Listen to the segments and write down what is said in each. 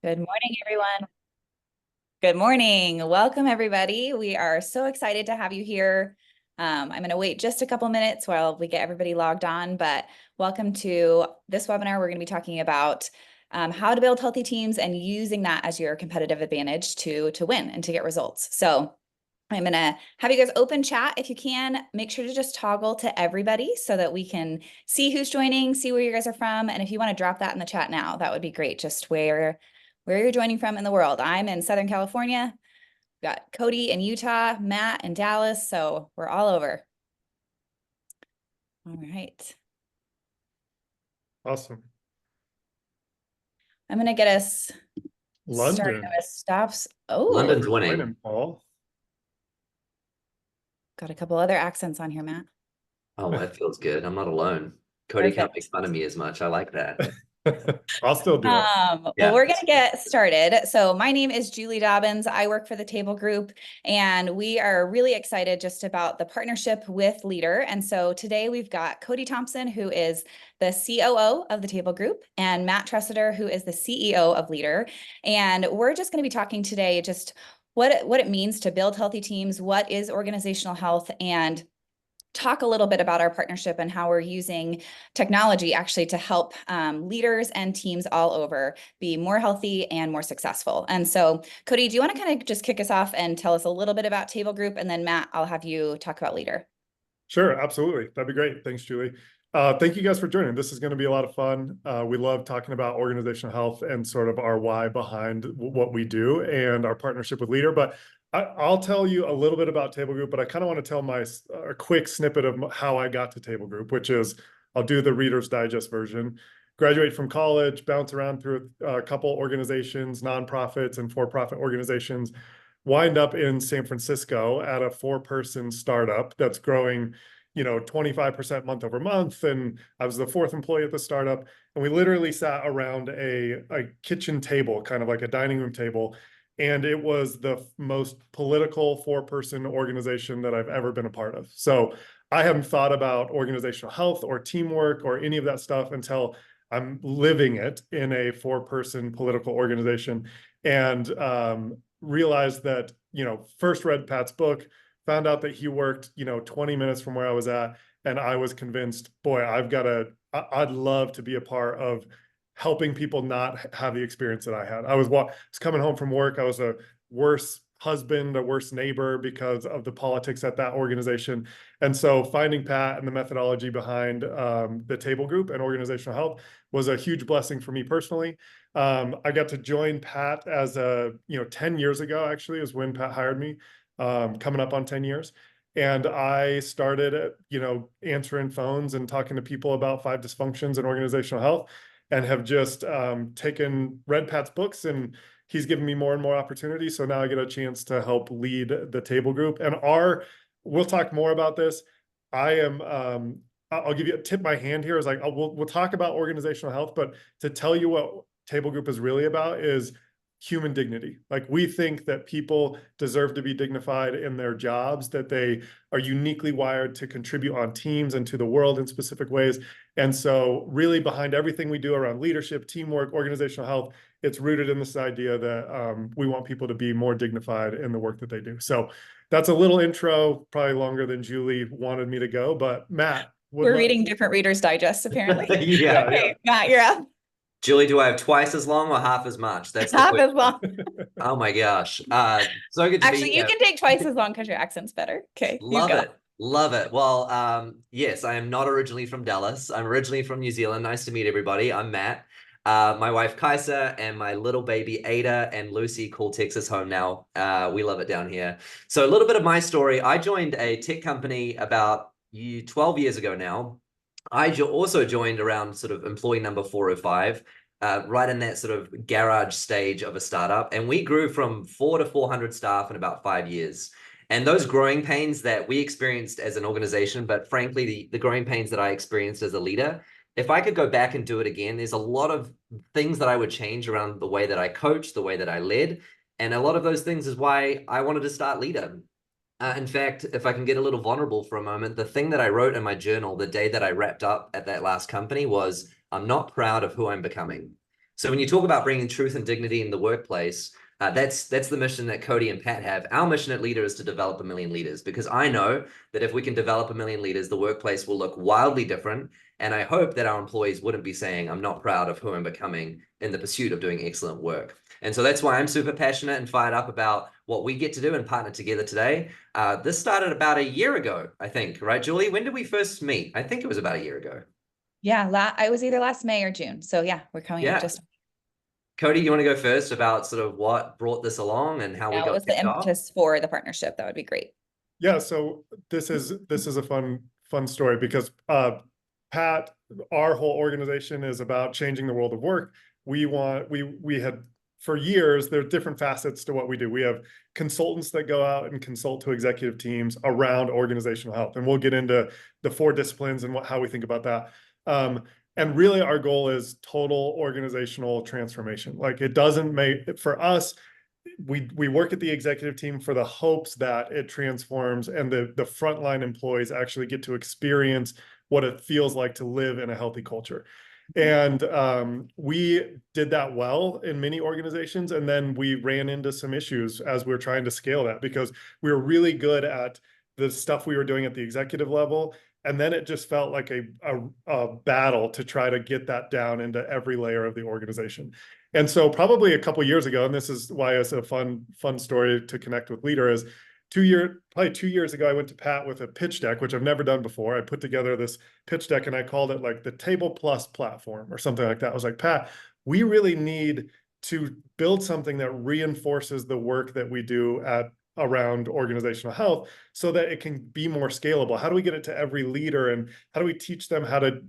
Good morning, everyone. Good morning. Welcome, everybody. We are so excited to have you here. I'm going to wait just a couple minutes while we get everybody logged on, but welcome to this webinar. We're going to be talking about how to build healthy teams and using that as your competitive advantage to win and to get results. So I'm going to have you guys open chat. If you can, make sure to just toggle to everybody so that we can see who's joining, see where you guys are from. And if you want to drop that in the chat now, that would be great. Just where you're joining from in the world. I'm in Southern California. We've got Cody in Utah, Matt in Dallas. So we're all over. All right. Awesome. I'm going to get us started London. with stops. Oh, London's winning. Paul. Got a couple other accents on here, Matt. Oh, that feels good. I'm not alone. Cody Perfect. can't make fun of me as much. I like that. I'll still do it. Well, Yeah. we're going to get started. So my name is Julie Dobbins. I work for the Table Group, and we are really excited just about the partnership with Leadr. And so today we've got Cody Thompson, who is the COO of the Table Group, and Matt Tresidder, who is the CEO of Leadr. And we're just going to be talking today just what it means to build healthy teams, what is organizational health, and talk a little bit about our partnership and how we're using technology actually to help leaders and teams all over be more healthy and more successful. And so, Cody, do you want to kind of just kick us off and tell us a little bit about Table Group? And then Matt, I'll have you talk about Leadr. Sure, absolutely. That'd be great. Thanks, Julie. Thank you guys for joining. This is going to be a lot of fun. We love talking about organizational health and sort of our why behind what we do and our partnership with Leadr. But I'll tell you a little bit about Table Group, but I kind of want to tell a quick snippet of how I got to Table Group, which is I'll do the Reader's Digest version. Graduate from college, bounce around through a couple organizations, nonprofits and for-profit organizations, wind up in San Francisco at a 4-person startup that's growing 25% month over month. And I was the 4th employee at the startup. And we literally sat around a kitchen table, kind of like a dining room table. And it was the most political 4-person organization that I've ever been a part of. So I haven't thought about organizational health or teamwork or any of that stuff until I'm living it in a 4-person political organization. And realized that, first read Pat's book, found out that he worked, 20 minutes from where I was at. And I was convinced, boy, I'd love to be a part of helping people not have the experience that I had. I was coming home from work. I was a worse husband, a worse neighbor because of the politics at that organization. And so finding Pat and the methodology behind the Table Group and organizational health was a huge blessing for me personally. I got to join Pat as 10 years ago, actually, is when Pat hired me, coming up on 10 years. And I started, answering phones and talking to people about 5 dysfunctions in organizational health, and have just read Pat's books, and he's given me more and more opportunities. So now I get a chance to help lead the Table Group. And we'll talk more about this. I'll give you a tip my hand here is like, we'll talk about organizational health, but to tell you what Table Group is really about is human dignity. Like, we think that people deserve to be dignified in their jobs, that they are uniquely wired to contribute on teams and to the world in specific ways. And so really behind everything we do around leadership, teamwork, organizational health, it's rooted in this idea that we want people to be more dignified in the work that they do. So that's a little intro, probably longer than Julie wanted me to go, but Matt. We're reading different Reader's Digest, apparently. Yeah. Okay, Matt, you're up. Julie, do I have twice as long or half as much? That's half as long. Oh my gosh. So good to Actually, be you here. can take twice as long because your accent's better. Okay. Love it. Love it. Well, yes, I am not originally from Dallas. I'm originally from New Zealand. Nice to meet everybody. I'm Matt. My wife, Kaisa, and my little baby, Ada, and Lucy call Texas home now. We love it down here. So a little bit of my story. I joined a tech company about 12 years ago now. I also joined around sort of employee number 405, right in that sort of garage stage of a startup. And we grew from 4 to 400 staff in about 5 years. And those growing pains that we experienced as an organization, but frankly, the growing pains that I experienced as a leader, if I could go back and do it again, there's a lot of things that I would change around the way that I coached, the way that I led. And a lot of those things is why I wanted to start Leadr. In fact, if I can get a little vulnerable for a moment, the thing that I wrote in my journal the day that I wrapped up at that last company was, I'm not proud of who I'm becoming. So when you talk about bringing truth and dignity in the workplace, that's the mission that Cody and Pat have. Our mission at Leadr is to develop 1 million leaders, because I know that if we can develop 1 million leaders, the workplace will look wildly different. And I hope that our employees wouldn't be saying, I'm not proud of who I'm becoming in the pursuit of doing excellent work. And so that's why I'm super passionate and fired up about what we get to do and partner together today. This started about a year ago, I think, right, Julie? When did we first meet? I think it was about a year ago. Yeah, I was either last May or June. So yeah, we're coming up just. Cody, you want to go first about sort of what brought this along and how we What got was the kicked off? impetus for the partnership? That would be great. Yeah, so this is a fun story because Pat, our whole organization is about changing the world of work. We had for years, there are different facets to what we do. We have consultants that go out and consult to executive teams around organizational health, and we'll get into the 4 disciplines and how we think about that. And really our goal is total organizational transformation. Like, it doesn't make, for us, we work at the executive team for the hopes that it transforms and the frontline employees actually get to experience what it feels like to live in a healthy culture. And we did that well in many organizations. And then we ran into some issues as we were trying to scale that, because we were really good at the stuff we were doing at the executive level. And then it just felt like a battle to try to get that down into every layer of the organization. And so probably a couple of years ago, and this is why it's a fun story to connect with Leadr, is probably 2 years ago, I went to Pat with a pitch deck, which I've never done before. I put together this pitch deck and I called it like the Table Plus platform or something like that. I was like, Pat, we really need to build something that reinforces the work that we do around organizational health so that it can be more scalable. How do we get it to every leader, and how do we teach them how to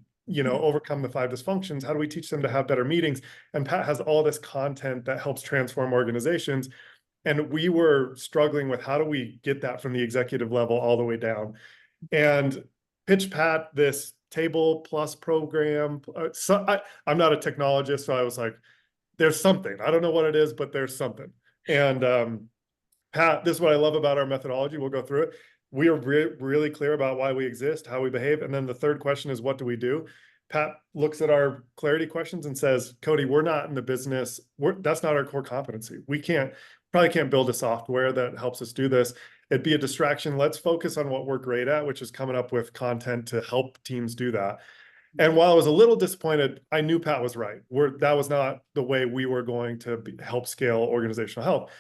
overcome the 5 dysfunctions? How do we teach them to have better meetings? And Pat has all this content that helps transform organizations. And we were struggling with how do we get that from the executive level all the way down, and pitch Pat this Table Plus program. I'm not a technologist, so I was like, there's something. I don't know what it is, but there's something. And Pat, this is what I love about our methodology. We'll go through it. We are really clear about why we exist, how we behave. And then the third question is, what do we do? Pat looks at our clarity questions and says, Cody, we're not in the business. That's not our core competency. We probably can't build a software that helps us do this. It'd be a distraction. Let's focus on what we're great at, which is coming up with content to help teams do that. And while I was a little disappointed, I knew Pat was right. That was not the way we were going to help scale organizational health.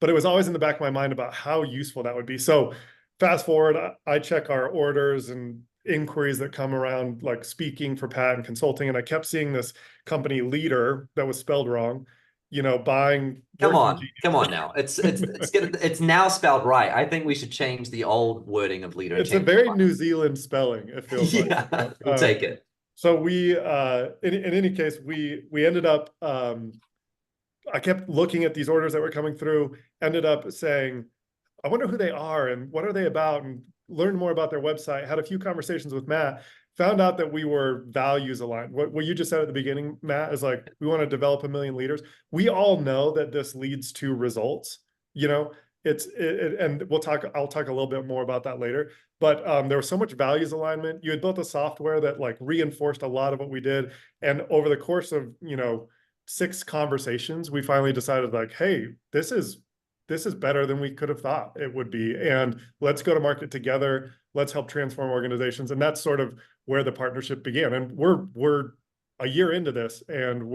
But it was always in the back of my mind about how useful that would be. So fast forward, I check our orders and inquiries that come around, like speaking for Pat and consulting. And I kept seeing this company Leadr that was spelled wrong, buying. Come on now. It's now spelled right. I think we should change the old wording of Leadr. It's a very New Zealand spelling, it feels like. Yeah, we'll take it. So we, in any case, we ended up, I kept looking at these orders that were coming through, ended up saying, I wonder who they are and what are they about, and learned more about their website, had a few conversations with Matt, found out that we were values aligned. What you just said at the beginning, Matt, is like, we want to develop 1 million leaders. We all know that this leads to results, and I'll talk a little bit more about that later. But there was so much values alignment. You had built a software that like reinforced a lot of what we did. And over the course of, 6 conversations, we finally decided like, hey, this is better than we could have thought it would be. And let's go to market together. Let's help transform organizations. And that's sort of where the partnership began. And we're a year into this, and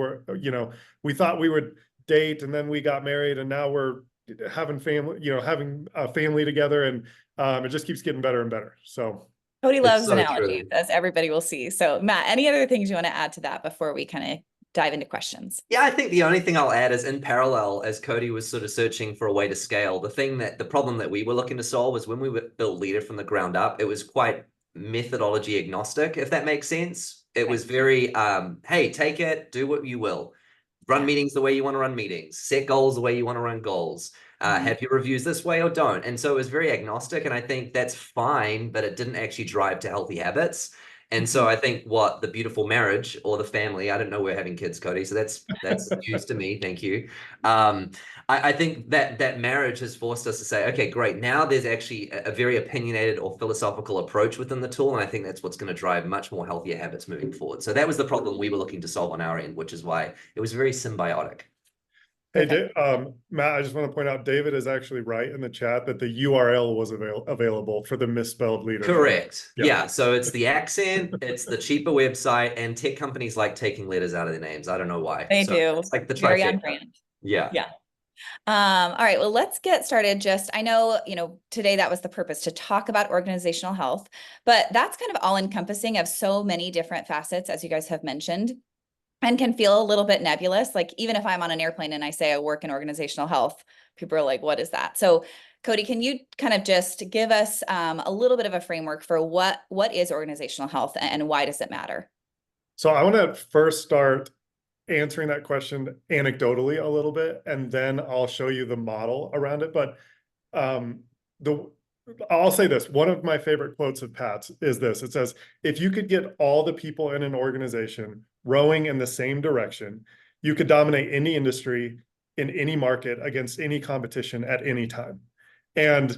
we thought we would date, and then we got married, and now we're having having a family together, and it just keeps getting better and better. So Cody loves analogies, as everybody will see. So Matt, any other things you want to add to that before we kind of dive into questions? Yeah, I think the only thing I'll add is, in parallel, as Cody was sort of searching for a way to scale, the problem that we were looking to solve was when we built Leadr from the ground up, it was quite methodology agnostic, if that makes sense. It was very, hey, take it, do what you will. Run meetings the way you want to run meetings, set goals the way you want to run goals, have your reviews this way or don't. And so it was very agnostic. And I think that's fine, but it didn't actually drive to healthy habits. And so I think what the beautiful marriage or the family, I don't know we're having kids, Cody, so that's news to me. Thank you. I think that marriage has forced us to say, okay, great. Now there's actually a very opinionated or philosophical approach within the tool. And I think that's what's going to drive much more healthier habits moving forward. So that was the problem we were looking to solve on our end, which is why it was very symbiotic. Hey, Matt, I just want to point out, David is actually right in the chat that the URL was available for the misspelled Leadr. Correct. Yeah. So it's the accent, it's the cheaper website, and tech companies like taking letters out of their names. I don't know why. They do. It's like the Very on trifecta. brand. Yeah. Yeah. All right, well, let's get started. I know, today that was the purpose, to talk about organizational health, but that's kind of all encompassing of so many different facets, as you guys have mentioned, and can feel a little bit nebulous. Like, even if I'm on an airplane and I say I work in organizational health, people are like, what is that? So Cody, can you kind of just give us a little bit of a framework for what is organizational health and why does it matter? So I want to first start answering that question anecdotally a little bit, and then I'll show you the model around it. But I'll say this, one of my favorite quotes of Pat's is this. It says, if you could get all the people in an organization rowing in the same direction, you could dominate any industry in any market against any competition at any time. And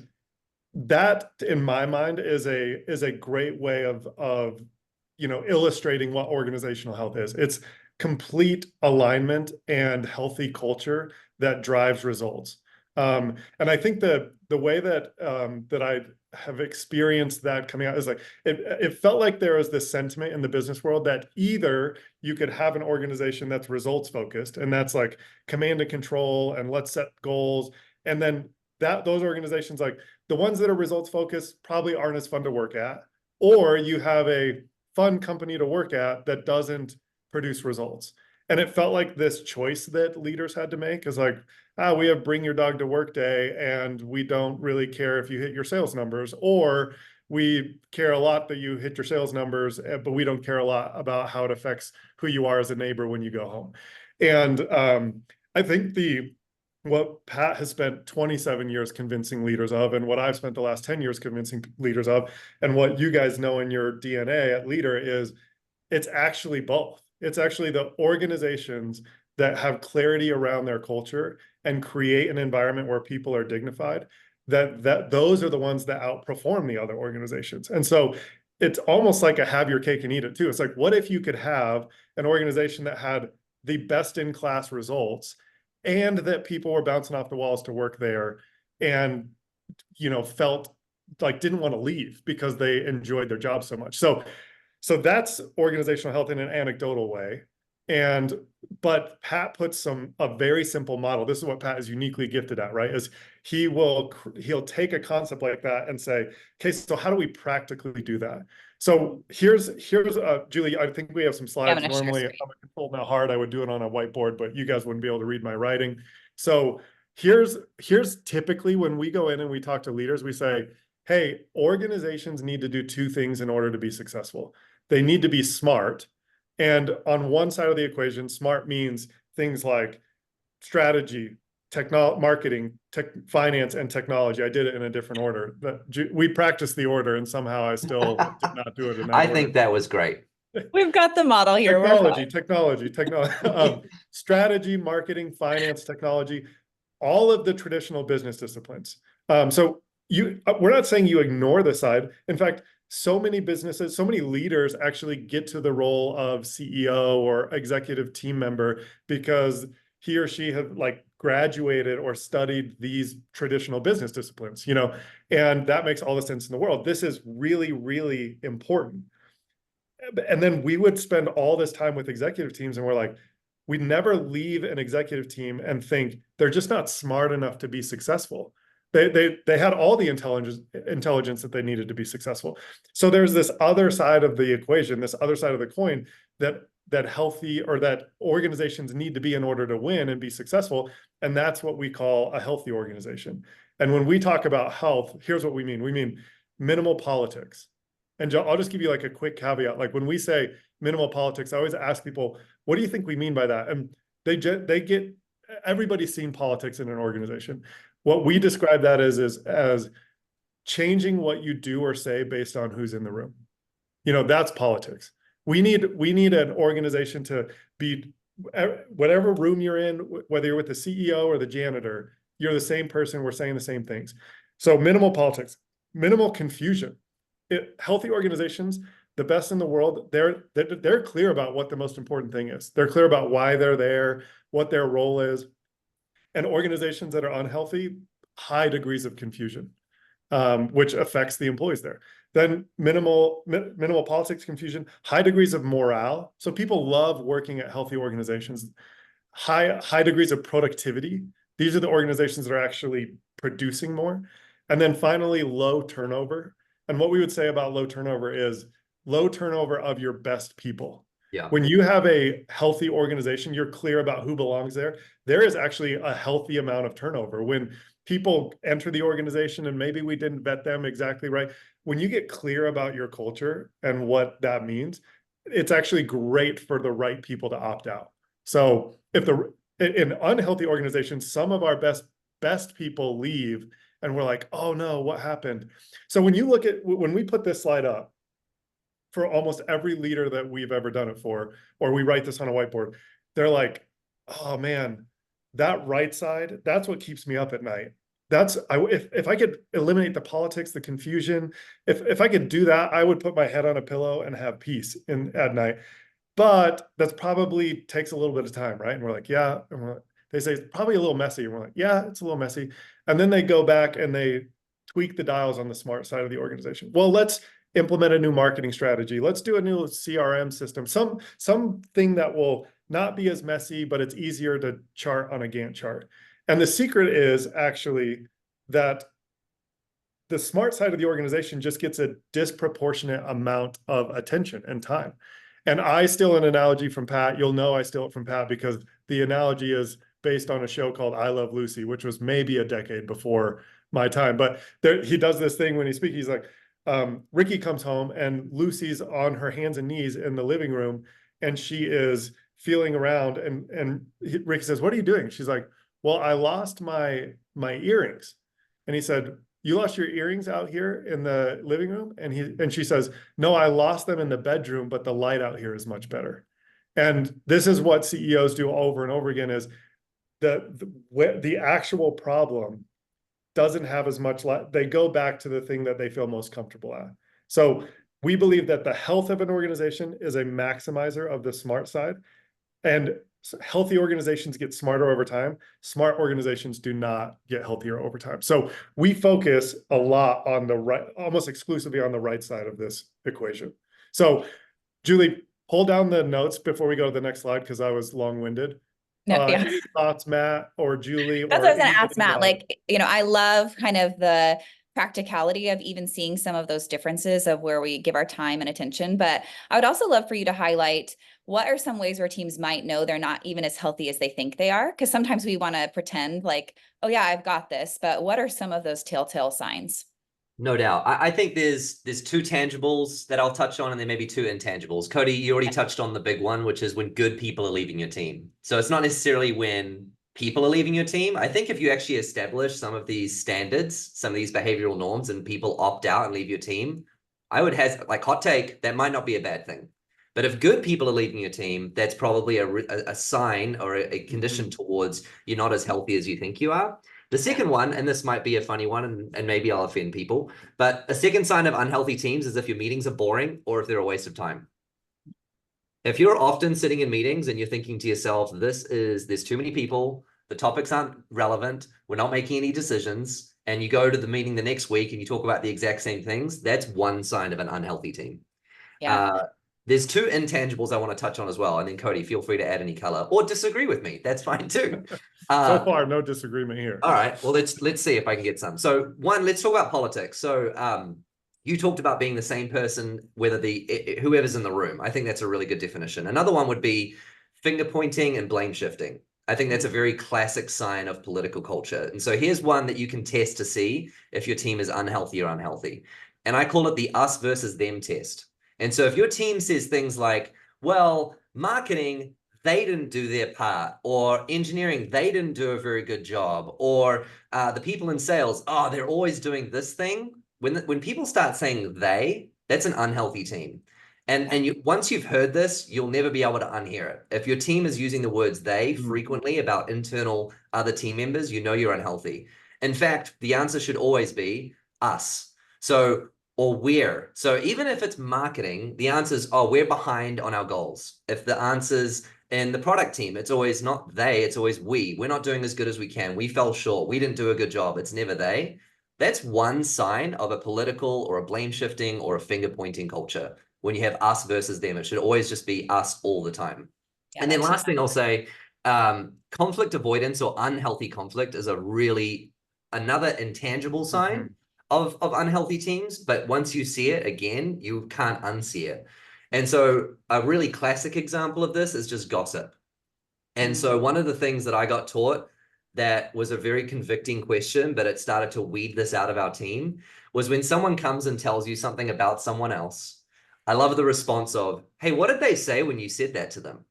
that, in my mind, is a great way of illustrating what organizational health is. It's complete alignment and healthy culture that drives results. And I think the way that that I have experienced that coming out is like, it felt like there was this sentiment in the business world that either you could have an organization that's results focused, and that's like command and control, and let's set goals. And then those organizations, like the ones that are results focused, probably aren't as fun to work at, or you have a fun company to work at that doesn't produce results. And it felt like this choice that leaders had to make is like, we have bring your dog to work day, and we don't really care if you hit your sales numbers, or we care a lot that you hit your sales numbers, but we don't care a lot about how it affects who you are as a neighbor when you go home. And I think what Pat has spent 27 years convincing leaders of, and what I've spent the last 10 years convincing leaders of, and what you guys know in your DNA at Leadr is, it's actually both. It's actually the organizations that have clarity around their culture and create an environment where people are dignified, that those are the ones that outperform the other organizations. And so it's almost like a have your cake and eat it too. It's like, what if you could have an organization that had the best in class results, and that people were bouncing off the walls to work there, and felt like didn't want to leave because they enjoyed their job so much. So that's organizational health in an anecdotal way. But Pat puts a very simple model. This is what Pat is uniquely gifted at, right? Is he'll take a concept like that and say, okay, so how do we practically do that? So here's Julie, I think we have some slides. Normally, if I'm controlled now hard, I would do it on a whiteboard, but you guys wouldn't be able to read my writing. So here's typically when we go in and we talk to leaders, we say, hey, organizations need to do two things in order to be successful. They need to be smart. And on one side of the equation, smart means things like strategy, marketing, finance, and technology. I did it in a different order. We practiced the order, and somehow I still did not do it in that order. I think that was great. We've got the model here. Technology, strategy, marketing, finance, technology, all of the traditional business disciplines. So we're not saying you ignore this side. In fact, so many businesses, so many leaders actually get to the role of CEO or executive team member because he or she have like graduated or studied these traditional business disciplines, and that makes all the sense in the world. This is really, really important. And then we would spend all this time with executive teams, and we're like, we never leave an executive team and think they're just not smart enough to be successful. They had all the intelligence that they needed to be successful. So there's this other side of the equation, this other side of the coin that healthy, or that organizations need to be in order to win and be successful. And that's what we call a healthy organization. And when we talk about health, here's what we mean. We mean minimal politics. And I'll just give you like a quick caveat. Like when we say minimal politics, I always ask people, what do you think we mean by that? And everybody's seen politics in an organization. What we describe that as changing what you do or say based on who's in the room. that's politics. We need an organization to be, whatever room you're in, whether you're with the CEO or the janitor, you're the same person, we're saying the same things. So minimal politics, minimal confusion. Healthy organizations, the best in the world, they're clear about what the most important thing is. They're clear about why they're there, what their role is. And organizations that are unhealthy, high degrees of confusion, which affects the employees there. Then minimal politics, confusion, high degrees of morale. So people love working at healthy organizations. High degrees of productivity. These are the organizations that are actually producing more. And then finally, low turnover. And what we would say about low turnover is low turnover of your best people. Yeah. When you have a healthy organization, you're clear about who belongs there. There is actually a healthy amount of turnover. When people enter the organization and maybe we didn't vet them exactly right, when you get clear about your culture and what that means, it's actually great for the right people to opt out. So in unhealthy organizations, some of our best people leave and we're like, oh no, what happened? So when we put this slide up, for almost every leader that we've ever done it for, or we write this on a whiteboard, they're like, oh man, that right side, that's what keeps me up at night. If I could eliminate the politics, the confusion, if I could do that, I would put my head on a pillow and have peace at night. But that's probably takes a little bit of time, right? And we're like, yeah. And they say it's probably a little messy. And we're like, yeah, it's a little messy. And then they go back and they tweak the dials on the smart side of the organization. Well, let's implement a new marketing strategy. Let's do a new CRM system, something that will not be as messy, but it's easier to chart on a Gantt chart. And the secret is actually that the smart side of the organization just gets a disproportionate amount of attention and time. And I steal an analogy from Pat. You'll know I steal it from Pat because the analogy is based on a show called I Love Lucy, which was maybe a decade before my time. But he does this thing when he speaks. He's like, Ricky comes home and Lucy's on her hands and knees in the living room and she is feeling around and Ricky says, what are you doing? She's like, well, I lost my earrings. And he said, you lost your earrings out here in the living room? And she says, no, I lost them in the bedroom, but the light out here is much better. And this is what CEOs do over and over again is the actual problem doesn't have as much light. They go back to the thing that they feel most comfortable at. So we believe that the health of an organization is a maximizer of the smart side. And healthy organizations get smarter over time. Smart organizations do not get healthier over time. So we focus a lot on the right, almost exclusively on the right side of this equation. So Julie, pull down the notes before we go to the next slide because I was long-winded. No, yeah. Any thoughts, Matt or Julie? That's what I was going to ask Matt. Like, I love kind of the practicality of even seeing some of those differences of where we give our time and attention. But I would also love for you to highlight what are some ways where teams might know they're not even as healthy as they think they are? Because sometimes we want to pretend like, oh yeah, I've got this. But what are some of those telltale signs? No doubt. I think there's two tangibles that I'll touch on and then maybe two intangibles. Cody, you already touched on the big one, which is when good people are leaving your team. So it's not necessarily when people are leaving your team. I think if you actually establish some of these standards, some of these behavioral norms, and people opt out and leave your team, I would have, like, hot take, that might not be a bad thing. But if good people are leaving your team, that's probably a sign or a condition towards you're not as healthy as you think you are. The second one, and this might be a funny one, and maybe I'll offend people, but a second sign of unhealthy teams is if your meetings are boring or if they're a waste of time. If you're often sitting in meetings and you're thinking to yourself, there's too many people, the topics aren't relevant, we're not making any decisions, and you go to the meeting the next week and you talk about the exact same things, that's one sign of an unhealthy team. Yeah. There's two intangibles I want to touch on as well. And then Cody, feel free to add any color or disagree with me. That's fine too. So far, no disagreement here. All right. Well, let's see if I can get some. So one, let's talk about politics. So you talked about being the same person, whether whoever's in the room. I think that's a really good definition. Another one would be finger pointing and blame shifting. I think that's a very classic sign of political culture. And so here's one that you can test to see if your team is unhealthy or unhealthy. And I call it the us versus them test. And so if your team says things like, well, marketing, they didn't do their part, or engineering, they didn't do a very good job, or the people in sales, oh, they're always doing this thing. When people start saying that's an unhealthy team. And once you've heard this, you'll never be able to unhear it. If your team is using the words they frequently about internal other team members, you know you're unhealthy. In fact, the answer should always be us. So, or we're. So even if it's marketing, the answer is, oh, we're behind on our goals. If the answer's in the product team, it's always not they, it's always we. We're not doing as good as we can. We fell short. We didn't do a good job. It's never they. That's one sign of a political or a blame shifting or a finger pointing culture. When you have us versus them, it should always just be us all the time. Yeah, And then last thing I'll say, conflict avoidance or unhealthy conflict is another intangible sign of unhealthy teams. But once you see it again, you can't unsee it. And so a really classic example of this is just gossip. And so one of the things that I got taught that was a very convicting question, but it started to weed this out of our team, was when someone comes and tells you something about someone else, I love the response of, hey, what did they say when you said that to them?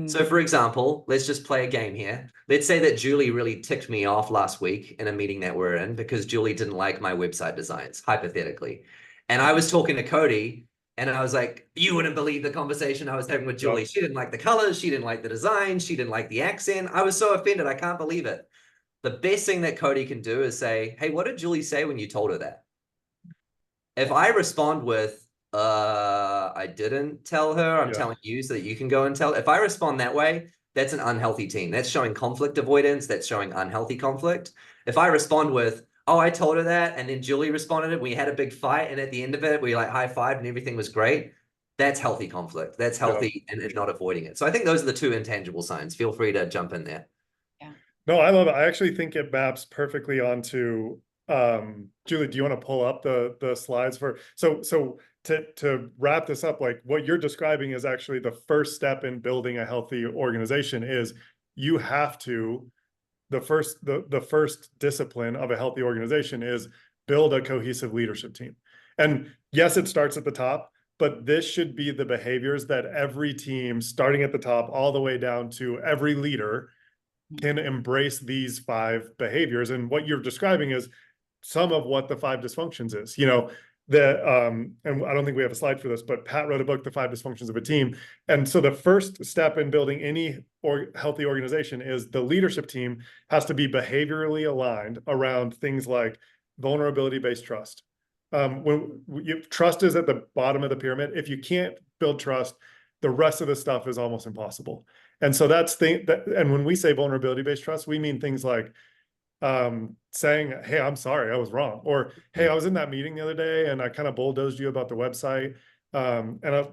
So for example, let's just play a game here. Let's say that Julie really ticked me off last week in a meeting that we're in because Julie didn't like my website designs, hypothetically. And I was talking to Cody and I was like, you wouldn't believe the conversation I was having with Julie. She didn't like the colors. She didn't like the design. She didn't like the accent. I was so offended. I can't believe it. The best thing that Cody can do is say, hey, what did Julie say when you told her that? If I respond with, I didn't tell her, I'm telling you so that you can go and tell. If I respond that way, that's an unhealthy team. That's showing conflict avoidance. That's showing unhealthy conflict. If I respond with, oh, I told her that, and then Julie responded, we had a big fight, and at the end of it, we like high-fived and everything was great. That's healthy conflict. That's healthy and not avoiding it. So I think those are the two intangible signs. Feel free to jump in there. Yeah. No, I love it. I actually think it maps perfectly onto Julie, do you want to pull up the slides for so to wrap this up, like what you're describing is actually the first step in building a healthy organization is you have to the first discipline of a healthy organization is build a cohesive leadership team. And yes, it starts at the top, but this should be the behaviors that every team, starting at the top all the way down to every leader, can embrace these 5 behaviors. And what you're describing is some of what the 5 dysfunctions is, and I don't think we have a slide for this, but Pat wrote a book, The 5 Dysfunctions of a Team. And so the first step in building any healthy organization is the leadership team has to be behaviorally aligned around things like vulnerability-based trust. Trust is at the bottom of the pyramid. If you can't build trust, the rest of the stuff is almost impossible. And so and when we say vulnerability-based trust, we mean things like saying, hey, I'm sorry, I was wrong. Or, hey, I was in that meeting the other day and I kind of bulldozed you about the website.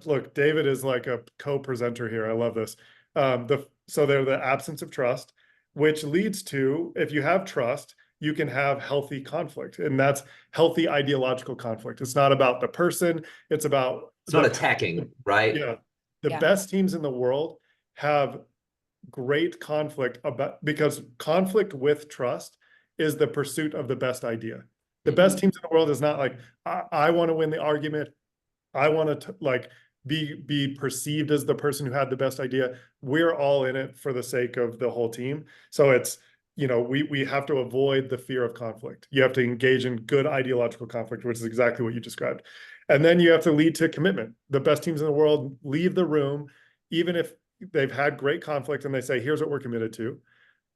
Look, David is like a co-presenter here. I love this. So they're the absence of trust, which leads to, if you have trust, you can have healthy conflict. And that's healthy ideological conflict. It's not about the person. It's not attacking, right? Yeah. The best teams in the world have great conflict because conflict with trust is the pursuit of the best idea. The best teams in the world is not like, I want to win the argument. I want to like be perceived as the person who had the best idea. We're all in it for the sake of the whole team. So it's, we have to avoid the fear of conflict. You have to engage in good ideological conflict, which is exactly what you described. And then you have to lead to commitment. The best teams in the world leave the room, even if they've had great conflict and they say, here's what we're committed to,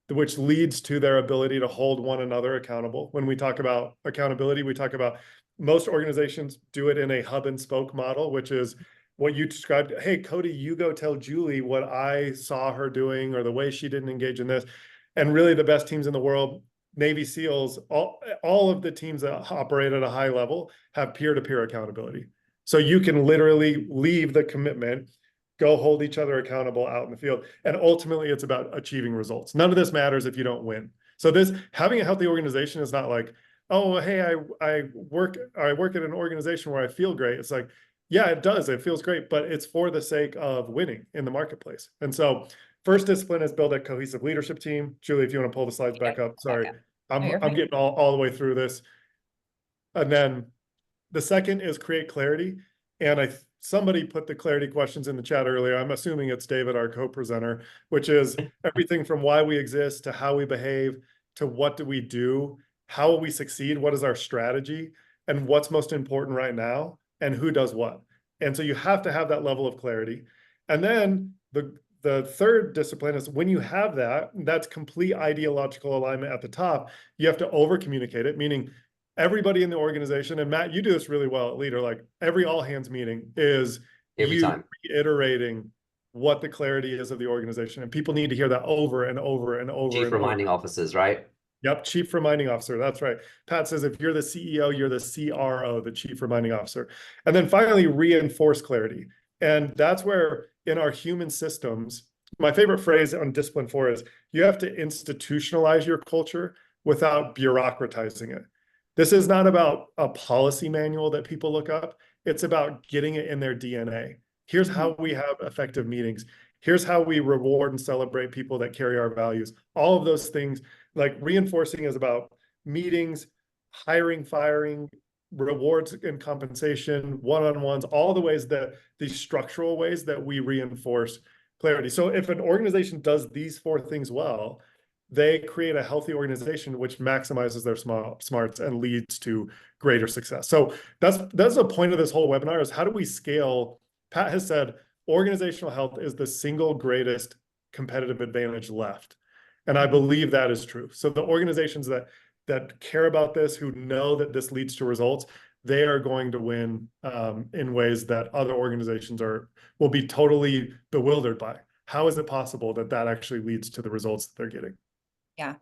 which leads to their ability to hold one another accountable. When we talk about accountability, we talk about most organizations do it in a hub and spoke model, which is what you described. Hey, Cody, you go tell Julie what I saw her doing or the way she didn't engage in this. And really the best teams in the world, Navy SEALs, all of the teams that operate at a high level have peer-to-peer accountability. So you can literally leave the commitment, go hold each other accountable out in the field. And ultimately it's about achieving results. None of this matters if you don't win. So having a healthy organization is not like, oh, hey, I work at an organization where I feel great. It's like, yeah, it does. It feels great, but it's for the sake of winning in the marketplace. And so first discipline is build a cohesive leadership team. Julie, if you want to pull the slides back up, sorry. I'm getting all the way through this. And then the second is create clarity. And somebody put the clarity questions in the chat earlier. I'm assuming it's David, our co-presenter, which is everything from why we exist to how we behave to what do we do, how will we succeed, what is our strategy, and what's most important right now, and who does what. And so you have to have that level of clarity. And then the third discipline is when you have that, that's complete ideological alignment at the top, you have to over communicate it, meaning everybody in the organization, and Matt, you do this really well at Leadr, like every all hands meeting is Every time. reiterating what the clarity is of the organization. And people need to hear that over and over and over Chief and over. reminding officers, right? Yep, chief reminding officer. That's right. Pat says if you're the CEO, you're the CRO, the chief reminding officer. And then finally, reinforce clarity. And that's where in our human systems, my favorite phrase on Discipline 4 is you have to institutionalize your culture without bureaucratizing it. This is not about a policy manual that people look up. It's about getting it in their DNA. Here's how we have effective meetings. Here's how we reward and celebrate people that carry our values. All of those things, like reinforcing is about meetings, hiring, firing, rewards and compensation, one-on-ones, all the ways that these structural ways that we reinforce clarity. So if an organization does these 4 things well, they create a healthy organization which maximizes their smarts and leads to greater success. So that's the point of this whole webinar is how do we scale? Pat has said organizational health is the single greatest competitive advantage left. And I believe that is true. So the organizations that care about this, who know that this leads to results, they are going to win in ways that other organizations will be totally bewildered by. How is it possible that that actually leads to the results that they're getting? Yeah.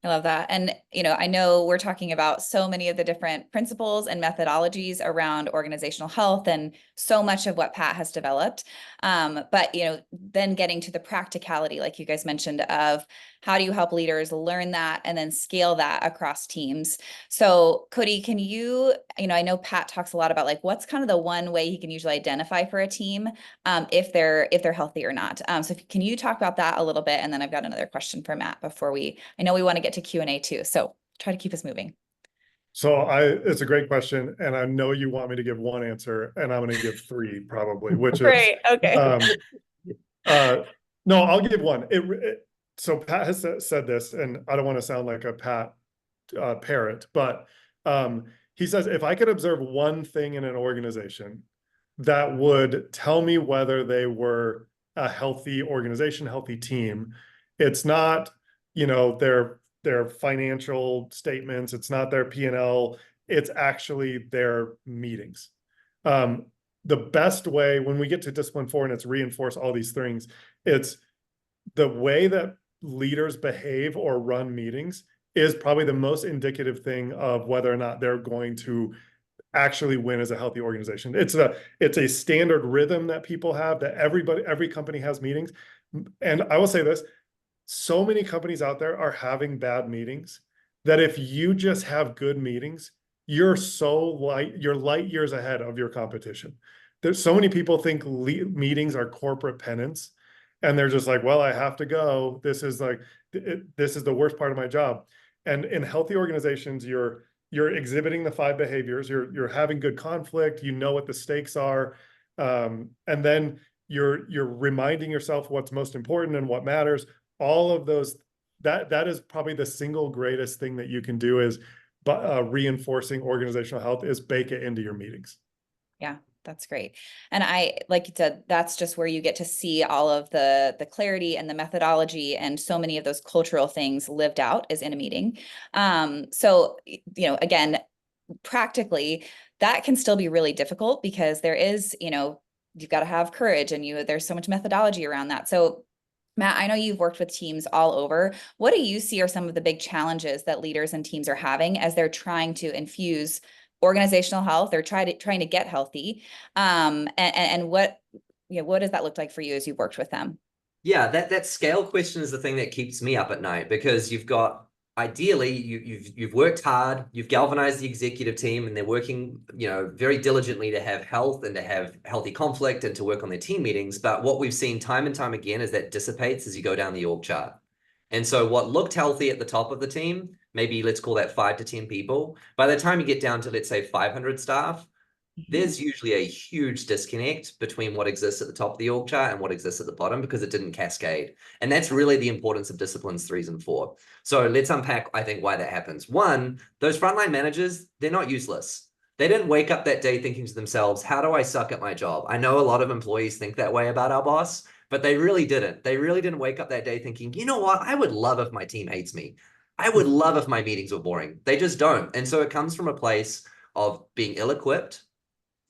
I love that. And, I know we're talking about so many of the different principles and methodologies around organizational health and so much of what Pat has developed. But, then getting to the practicality, like you guys mentioned, of how do you help leaders learn that and then scale that across teams? So Cody, can you, I know Pat talks a lot about like, what's kind of the one way he can usually identify for a team if they're healthy or not. So can you talk about that a little bit? And then I've got another question for Matt before I know we want to get to Q&A too. So try to keep us moving. So it's a great question. And I know you want me to give one answer and I'm going to give 3 probably, which Great. Okay. No, I'll give one. So Pat has said this, and I don't want to sound like a Pat parrot, but he says, if I could observe one thing in an organization that would tell me whether they were a healthy organization, healthy team, it's not, their financial statements, it's not their P&L, it's actually their meetings. The best way when we get to Discipline 4 and it's reinforce all these things, it's the way that leaders behave or run meetings is probably the most indicative thing of whether or not they're going to actually win as a healthy organization. It's a standard rhythm that people have, that every company has meetings. And I will say this, so many companies out there are having bad meetings that if you just have good meetings, you're light years ahead of your competition. There's so many people think meetings are corporate penance, and they're just like, well, I have to go. This is the worst part of my job. And in healthy organizations, you're exhibiting the 5 behaviors. You're having good conflict. You know what the stakes are, and then you're reminding yourself what's most important and what matters. All of those. That is probably the single greatest thing that you can do is reinforcing organizational health is bake it into your meetings. Yeah, that's great. And like you said, that's just where you get to see all of the clarity and the methodology and so many of those cultural things lived out is in a meeting. So, again, practically that can still be really difficult because there is, you've got to have courage and there's so much methodology around that. So Matt, I know you've worked with teams all over. What do you see are some of the big challenges that leaders and teams are having as they're trying to infuse organizational health or trying to get healthy? And what does that look like for you as you've worked with them? Yeah, that scale question is the thing that keeps me up at night, because you've got, ideally, you've worked hard, you've galvanized the executive team, and they're working, very diligently to have health and to have healthy conflict and to work on their team meetings. But what we've seen time and time again is that dissipates as you go down the org chart. And so what looked healthy at the top of the team, maybe let's call that 5 to 10 people, by the time you get down to, let's say, 500 staff, there's usually a huge disconnect between what exists at the top of the org chart and what exists at the bottom because it didn't cascade. And that's really the importance of disciplines 3 and 4. So let's unpack, I think, why that happens. 1, those frontline managers, they're not useless. They didn't wake up that day thinking to themselves, how do I suck at my job? I know a lot of employees think that way about our boss, but they really didn't. They really didn't wake up that day thinking, you know what? I would love if my team hates me. I would love if my meetings were boring. They just don't. And so it comes from a place of being ill-equipped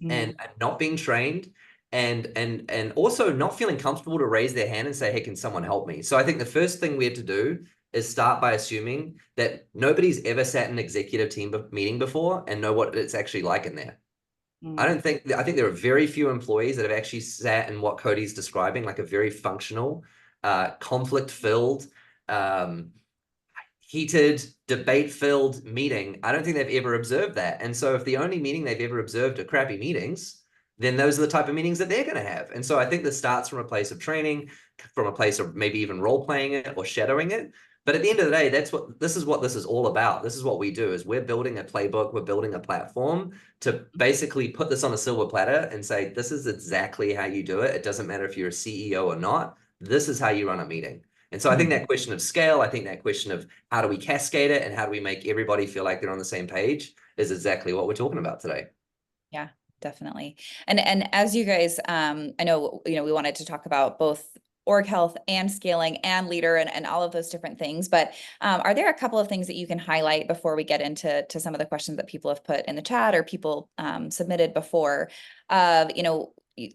and not being trained and also not feeling comfortable to raise their hand and say, hey, can someone help me? So I think the first thing we have to do is start by assuming that nobody's ever sat in an executive team meeting before and know what it's actually like in there. I think there are very few employees that have actually sat in what Cody's describing, like a very functional, conflict-filled, heated, debate-filled meeting. I don't think they've ever observed that. And so if the only meeting they've ever observed are crappy meetings, then those are the type of meetings that they're going to have. And so I think this starts from a place of training, from a place of maybe even role-playing it or shadowing it. But at the end of the day, this is what this is all about. This is what we do, is we're building a playbook, we're building a platform to basically put this on a silver platter and say, this is exactly how you do it. It doesn't matter if you're a CEO or not. This is how you run a meeting. And so I think that question of scale, I think that question of how do we cascade it and how do we make everybody feel like they're on the same page is exactly what we're talking about today. Yeah, definitely. And as you guys, I know, we wanted to talk about both org health and scaling and Leadr and all of those different things, but are there a couple of things that you can highlight before we get into some of the questions that people have put in the chat or people submitted before of,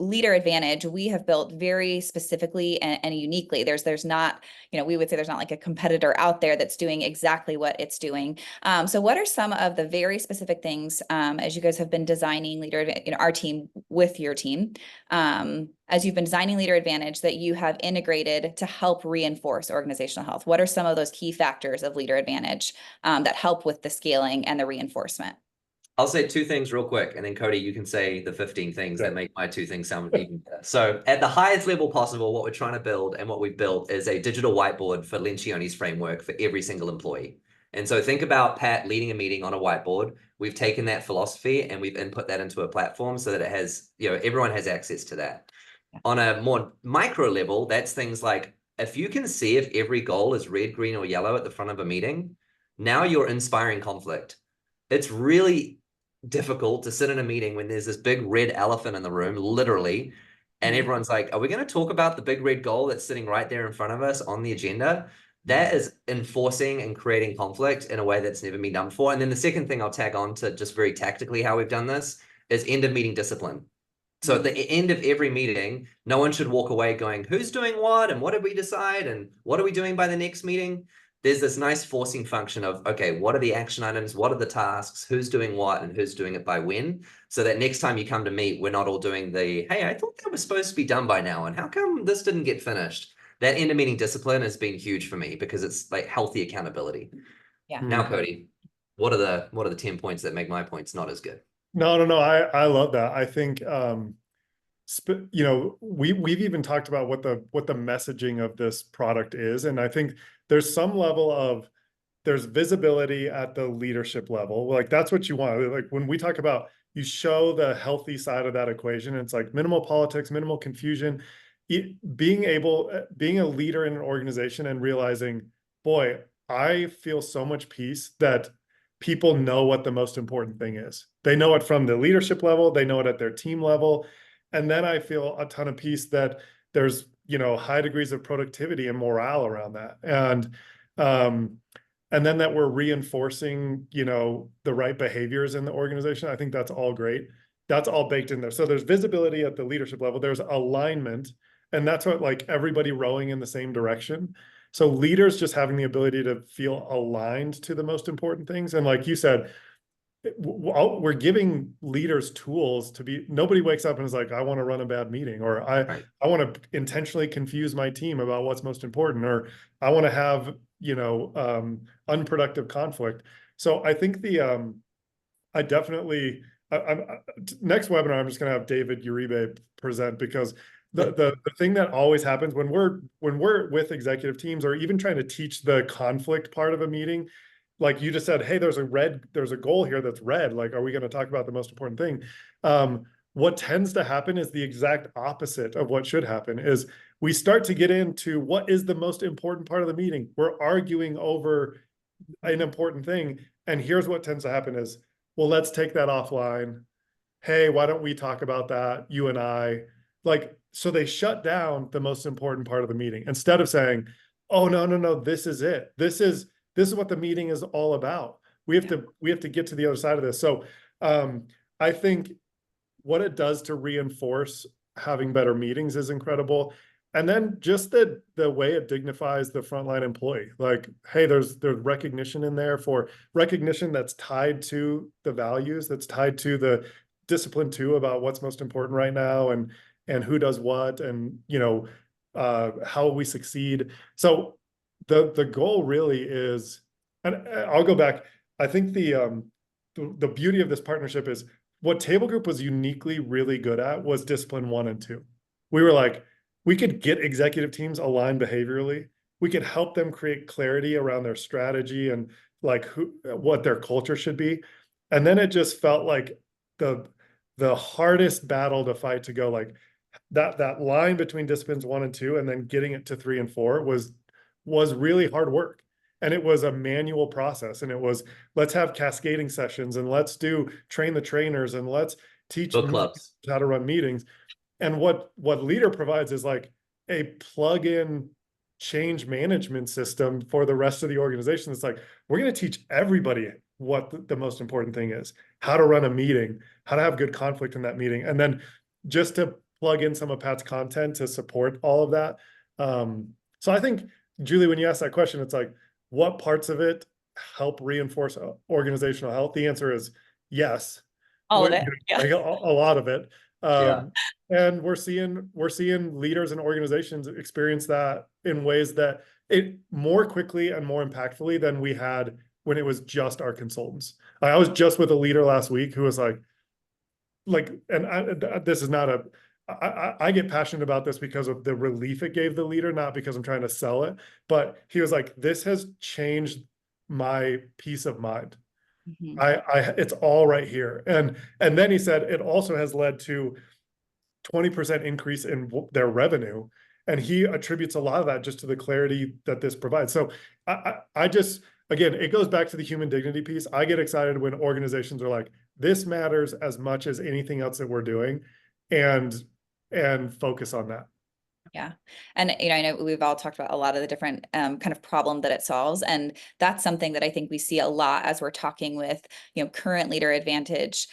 Leadr Advantage, we have built very specifically and uniquely. There's not, we would say there's not like a competitor out there that's doing exactly what it's doing. So what are some of the very specific things as you guys have been designing Leadr, our team with your team, as you've been designing Leadr Advantage that you have integrated to help reinforce organizational health? What are some of those key factors of Leadr Advantage that help with the scaling and the reinforcement? I'll say two things real quick, and then Cody, you can say the 15 things that make my two things sound even better. So at the highest level possible, what we're trying to build and what we've built is a digital whiteboard for Lencioni's framework for every single employee. And so think about Pat leading a meeting on a whiteboard. We've taken that philosophy and we've input that into a platform so that it has, everyone has access to that. Yeah. On a more micro level, that's things like, if you can see if every goal is red, green, or yellow at the front of a meeting, now you're inspiring conflict. It's really difficult to sit in a meeting when there's this big red elephant in the room, literally, and everyone's like, are we going to talk about the big red goal that's sitting right there in front of us on the agenda? That is enforcing and creating conflict in a way that's never been done before. And then the second thing I'll tag on to just very tactically how we've done this is end of meeting discipline. So at the end of every meeting, no one should walk away going, who's doing what and what did we decide and what are we doing by the next meeting? There's this nice forcing function of, okay, what are the action items? What are the tasks? Who's doing what and who's doing it by when? So that next time you come to meet, we're not all doing the, hey, I thought that was supposed to be done by now. And how come this didn't get finished? That end of meeting discipline has been huge for me because it's like healthy accountability. Yeah. Now, Cody, what are the 10 points that make my points not as good? No. I love that. I think, we've even talked about what the messaging of this product is. And I think there's some level of, there's visibility at the leadership level. Like that's what you want. Like when we talk about, you show the healthy side of that equation, it's like minimal politics, minimal confusion, being a leader in an organization and realizing, boy, I feel so much peace that people know what the most important thing is. They know it from the leadership level, they know it at their team level. And then I feel a ton of peace that there's, high degrees of productivity and morale around that. And then that we're reinforcing, the right behaviors in the organization. I think that's all great. That's all baked in there. So there's visibility at the leadership level, there's alignment, and that's what, like, everybody rowing in the same direction. So leaders just having the ability to feel aligned to the most important things. And like you said, we're giving leaders tools to be, nobody wakes up and is like, I want to run a bad meeting, or I want to intentionally confuse my team about what's most important, or I want to have, unproductive conflict. So I think I definitely, next webinar, I'm just going to have David Uribe present, because the thing that always happens when we're with executive teams or even trying to teach the conflict part of a meeting, like you just said, hey, there's a goal here that's red. Like, are we going to talk about the most important thing? What tends to happen is the exact opposite of what should happen, is we start to get into what is the most important part of the meeting. We're arguing over an important thing. And here's what tends to happen is well, let's take that offline. Hey, why don't we talk about that, you and I? Like, so they shut down the most important part of the meeting instead of saying, oh, no, no, no, this is it. This is what the meeting is all about. We have to get to the other side of this. So I think what it does to reinforce having better meetings is incredible. And then just the way it dignifies the frontline employee. Like, hey, there's recognition in there for recognition that's tied to the values, that's tied to the discipline too about what's most important right now and who does what and how we succeed. So the goal really is, and I'll go back. I think the beauty of this partnership is what Table Group was uniquely really good at was discipline 1 and 2. We were like, we could get executive teams aligned behaviorally. We could help them create clarity around their strategy and like what their culture should be. And then it just felt like the hardest battle to fight to go like that line between disciplines 1 and 2 and then getting it to 3 and 4 was really hard work. And it was a manual process. And it was, let's have cascading sessions and let's train the trainers and let's teach Book clubs how to run meetings. And what Leadr provides is like a plug-in change management system for the rest of the organization. It's like, we're going to teach everybody what the most important thing is, how to run a meeting, how to have good conflict in that meeting. And then just to plug in some of Pat's content to support all of that. So I think, Julie, when you ask that question, it's like, what parts of it help reinforce organizational health? The answer is yes. All of it. Yeah. Like a lot of it. Yeah. And we're seeing leaders and organizations experience that in ways that it more quickly and more impactfully than we had when it was just our consultants. I was just with a leader last week who was like, and this is not I get passionate about this because of the relief it gave the leader, not because I'm trying to sell it, but he was like, this has changed my peace of mind. Mhm. It's all right here. And then he said, it also has led to 20% increase in their revenue. And he attributes a lot of that just to the clarity that this provides. So I just, again, it goes back to the human dignity piece. I get excited when organizations are like, this matters as much as anything else that we're doing, and focus on that. Yeah. And, I know we've all talked about a lot of the different kind of problem that it solves. And that's something that I think we see a lot as we're talking with, current Leadr Advantage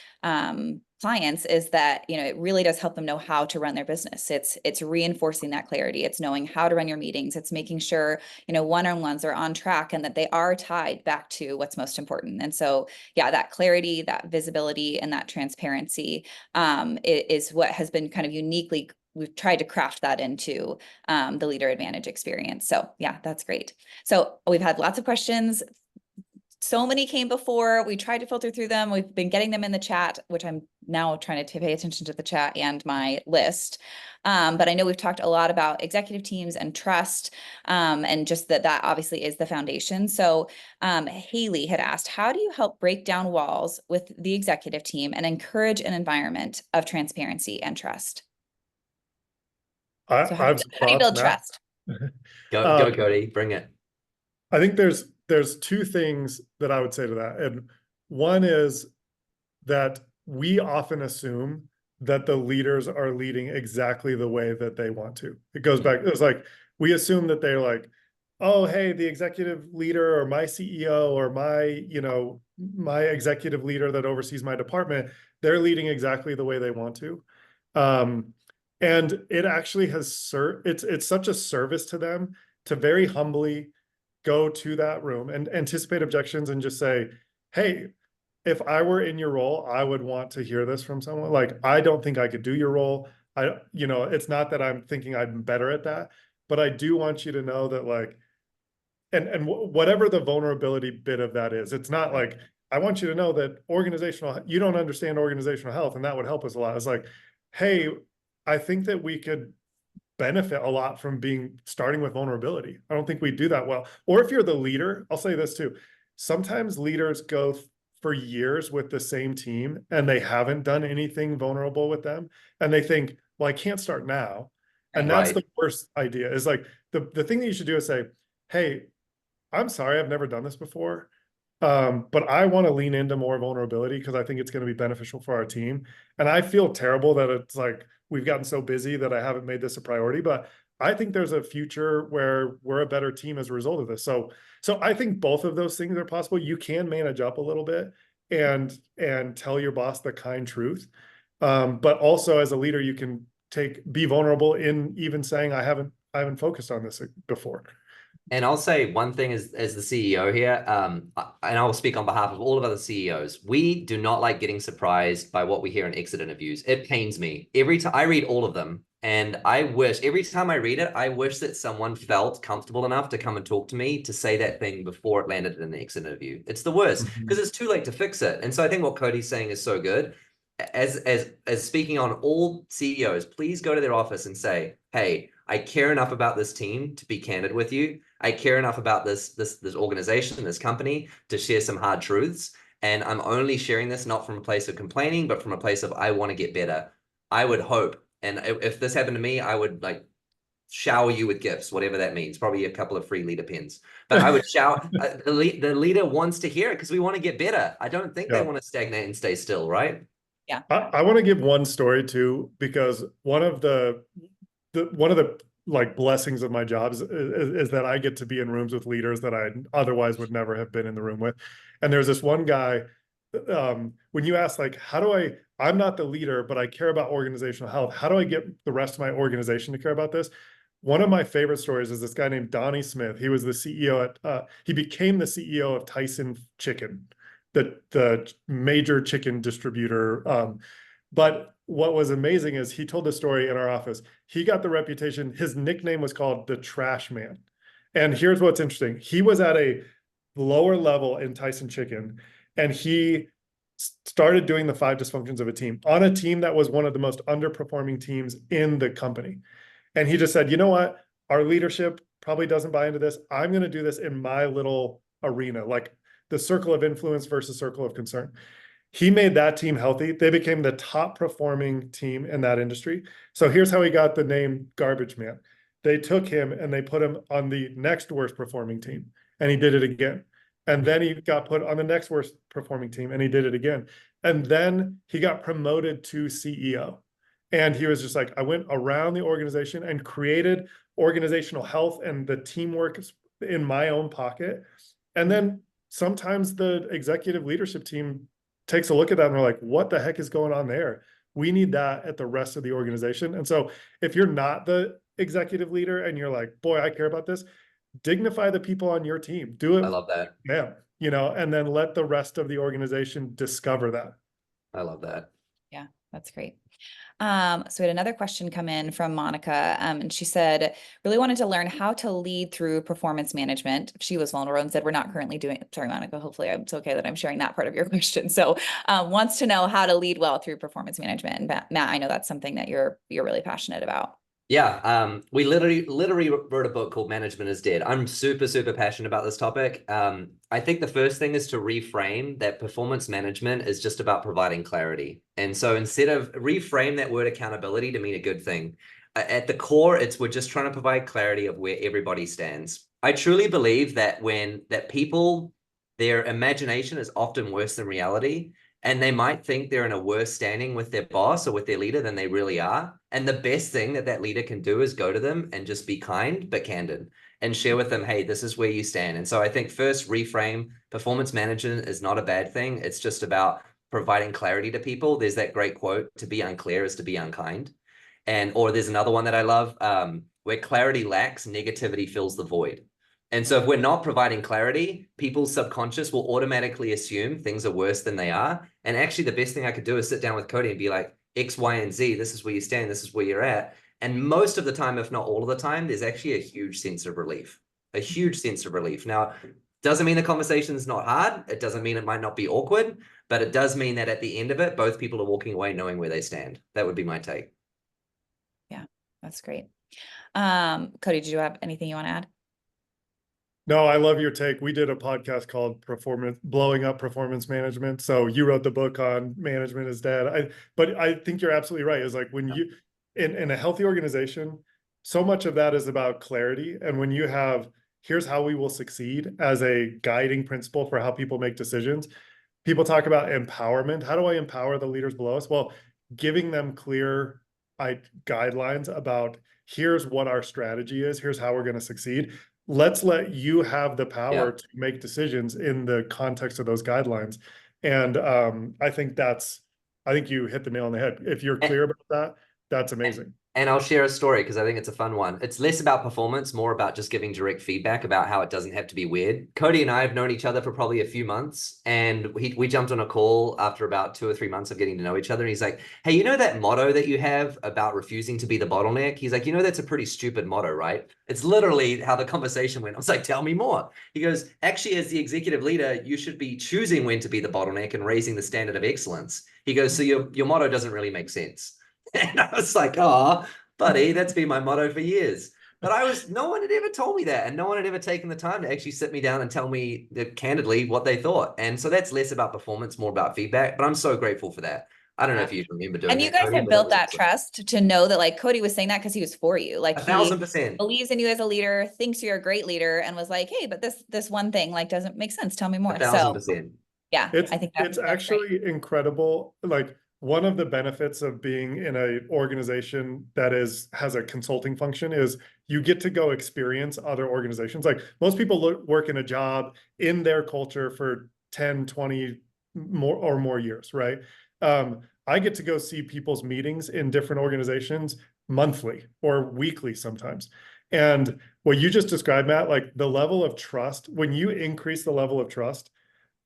clients, is that, it really does help them know how to run their business. It's reinforcing that clarity. It's knowing how to run your meetings. It's making sure, one-on-ones are on track and that they are tied back to what's most important. And so, yeah, that clarity, that visibility, and that transparency is what has been kind of uniquely, we've tried to craft that into the Leadr Advantage experience. So yeah, that's great. So we've had lots of questions. So many came before. We tried to filter through them. We've been getting them in the chat, which I'm now trying to pay attention to the chat and my list. But I know we've talked a lot about executive teams and trust, and just that obviously is the foundation. So Haley had asked, how do you help break down walls with the executive team and encourage an environment of transparency and trust? So how do you build trust? Go, Cody, bring it. I think there's two things that I would say to that. And one is that we often assume that the leaders are leading exactly the way that they want to. It goes back, it's like, we assume that they're like, oh, hey, the executive leader or my CEO or my executive leader that oversees my department, they're leading exactly the way they want to. And it actually has it's such a service to them to very humbly go to that room and anticipate objections and just say, hey, if I were in your role, I would want to hear this from someone. Like, I don't think I could do your role. It's not that I'm thinking I'm better at that, but I do want you to know that, like, and whatever the vulnerability bit of that is, it's not like, I want you to know that you don't understand organizational health, and that would help us a lot. It's like, hey, I think that we could benefit a lot from starting with vulnerability. I don't think we do that well. Or if you're the leader, I'll say this too. Sometimes leaders go for years with the same team and they haven't done anything vulnerable with them. And they think, well, I can't start now. And that's the worst idea, is like the thing that you should do is say, hey, I'm sorry, I've never done this before. But I want to lean into more vulnerability because I think it's going to be beneficial for our team. And I feel terrible that it's like we've gotten so busy that I haven't made this a priority, but I think there's a future where we're a better team as a result of this. So I think both of those things are possible. You can manage up a little bit and tell your boss the kind truth. But also as a leader, you can be vulnerable in even saying I haven't focused on this before. And I'll say one thing as the CEO here, and I will speak on behalf of all of other CEOs. We do not like getting surprised by what we hear in exit interviews. It pains me every time I read all of them. And every time I read it, I wish that someone felt comfortable enough to come and talk to me to say that thing before it landed in the exit interview. It's the worst because it's too late to fix it. And so I think what Cody's saying is so good. As speaking on all CEOs, please go to their office and say, hey, I care enough about this team to be candid with you. I care enough about this organization, this company, to share some hard truths. And I'm only sharing this not from a place of complaining, but from a place of I want to get better. I would hope. And if this happened to me, I would like shower you with gifts, whatever that means. Probably a couple of free Leadr pins. But I would shower. The leader wants to hear it because we want to get better. I don't think they want to stagnate and stay still, right? Yeah. I want to give one story too, because one of the like blessings of my job is that I get to be in rooms with leaders that I otherwise would never have been in the room with. And there's this one guy, when you ask like, I'm not the leader, but I care about organizational health. How do I get the rest of my organization to care about this? One of my favorite stories is this guy named Donnie Smith. He was the CEO he became the CEO of Tyson Chicken, the major chicken distributor. But what was amazing is he told the story in our office. He got the reputation, his nickname was called the Trash Man. And here's what's interesting. He was at a lower level in Tyson Chicken, and he started doing the 5 dysfunctions of a team on a team that was one of the most underperforming teams in the company. And he just said, you know what? Our leadership probably doesn't buy into this. I'm going to do this in my little arena, like the circle of influence versus circle of concern. He made that team healthy. They became the top performing team in that industry. So here's how he got the name Garbage Man. They took him and they put him on the next worst performing team, and he did it again. And then he got put on the next worst performing team, and he did it again. And then he got promoted to CEO. And he was just like, I went around the organization and created organizational health and the teamwork in my own pocket. And then sometimes the executive leadership team takes a look at that and they're like, what the heck is going on there? We need that at the rest of the organization. And so if you're not the executive leader and you're like, boy, I care about this, dignify the people on your team. Do it. I love that. Yeah. And then let the rest of the organization discover that. I love that. Yeah, that's great. So we had another question come in from Monica, and she said, really wanted to learn how to lead through performance management. She was vulnerable and said, we're not currently doing, sorry, Monica, hopefully it's okay that I'm sharing that part of your question. So, wants to know how to lead well through performance management. And Matt, I know that's something that you're really passionate about. Yeah, we literally wrote a book called Management is Dead. I'm super, super passionate about this topic. I think the first thing is to reframe that performance management is just about providing clarity. And so instead of reframe that word accountability to mean a good thing, at the core, we're just trying to provide clarity of where everybody stands. I truly believe that people, their imagination is often worse than reality. And they might think they're in a worse standing with their boss or with their leader than they really are. And the best thing that leader can do is go to them and just be kind, but candid, and share with them, hey, this is where you stand. And so I think first, reframe performance management is not a bad thing. It's just about providing clarity to people. There's that great quote, to be unclear is to be unkind. Or there's another one that I love, where clarity lacks, negativity fills the void. And so if we're not providing clarity, people's subconscious will automatically assume things are worse than they are. And actually, the best thing I could do is sit down with Cody and be like, X, Y, and Z, this is where you stand, this is where you're at. And most of the time, if not all of the time, there's actually a huge sense of relief, a huge sense of relief. Now, doesn't mean the conversation is not hard. It doesn't mean it might not be awkward, but it does mean that at the end of it, both people are walking away knowing where they stand. That would be my take. Yeah, that's great. Cody, did you have anything you want to add? No, I love your take. We did a podcast called Blowing Up Performance Management. So you wrote the book on Management is Dead. But I think you're absolutely right. It's like when you, in a healthy organization, so much of that is about clarity. And when you have here's how we will succeed as a guiding principle for how people make decisions. People talk about empowerment. How do I empower the leaders below us? Well, giving them clear guidelines about here's what our strategy is, here's how we're going to succeed. Let's let you have the power to make decisions in the context of those guidelines. And I think you hit the nail on the head. If you're clear about that, that's amazing. And I'll share a story because I think it's a fun one. It's less about performance, more about just giving direct feedback about how it doesn't have to be weird. Cody and I have known each other for probably a few months, and we jumped on a call after about 2 or 3 months of getting to know each other. And he's like, hey, you know that motto that you have about refusing to be the bottleneck? He's like, you know, that's a pretty stupid motto, right? It's literally how the conversation went. I was like, tell me more. He goes, actually, as the executive leader, you should be choosing when to be the bottleneck and raising the standard of excellence. He goes, so your motto doesn't really make sense. And I was like, oh, buddy, that's been my motto for years. But no one had ever told me that. And no one had ever taken the time to actually sit me down and tell me candidly what they thought. And so that's less about performance, more about feedback. But I'm so grateful for that. I don't know if you remember doing that. And you guys have built that trust to know that like Cody was saying that because he was for you. Like 1,000%. believes in you as a leader, thinks you're a great leader, and was like, hey, but this one thing like doesn't make sense. Tell me more. 1,000%. Yeah, I think it's actually incredible. Like one of the benefits of being in an organization that has a consulting function is you get to go experience other organizations. Like most people work in a job in their culture for 10, 20 more years, right? I get to go see people's meetings in different organizations monthly or weekly sometimes. And what you just described, Matt, like the level of trust, when you increase the level of trust,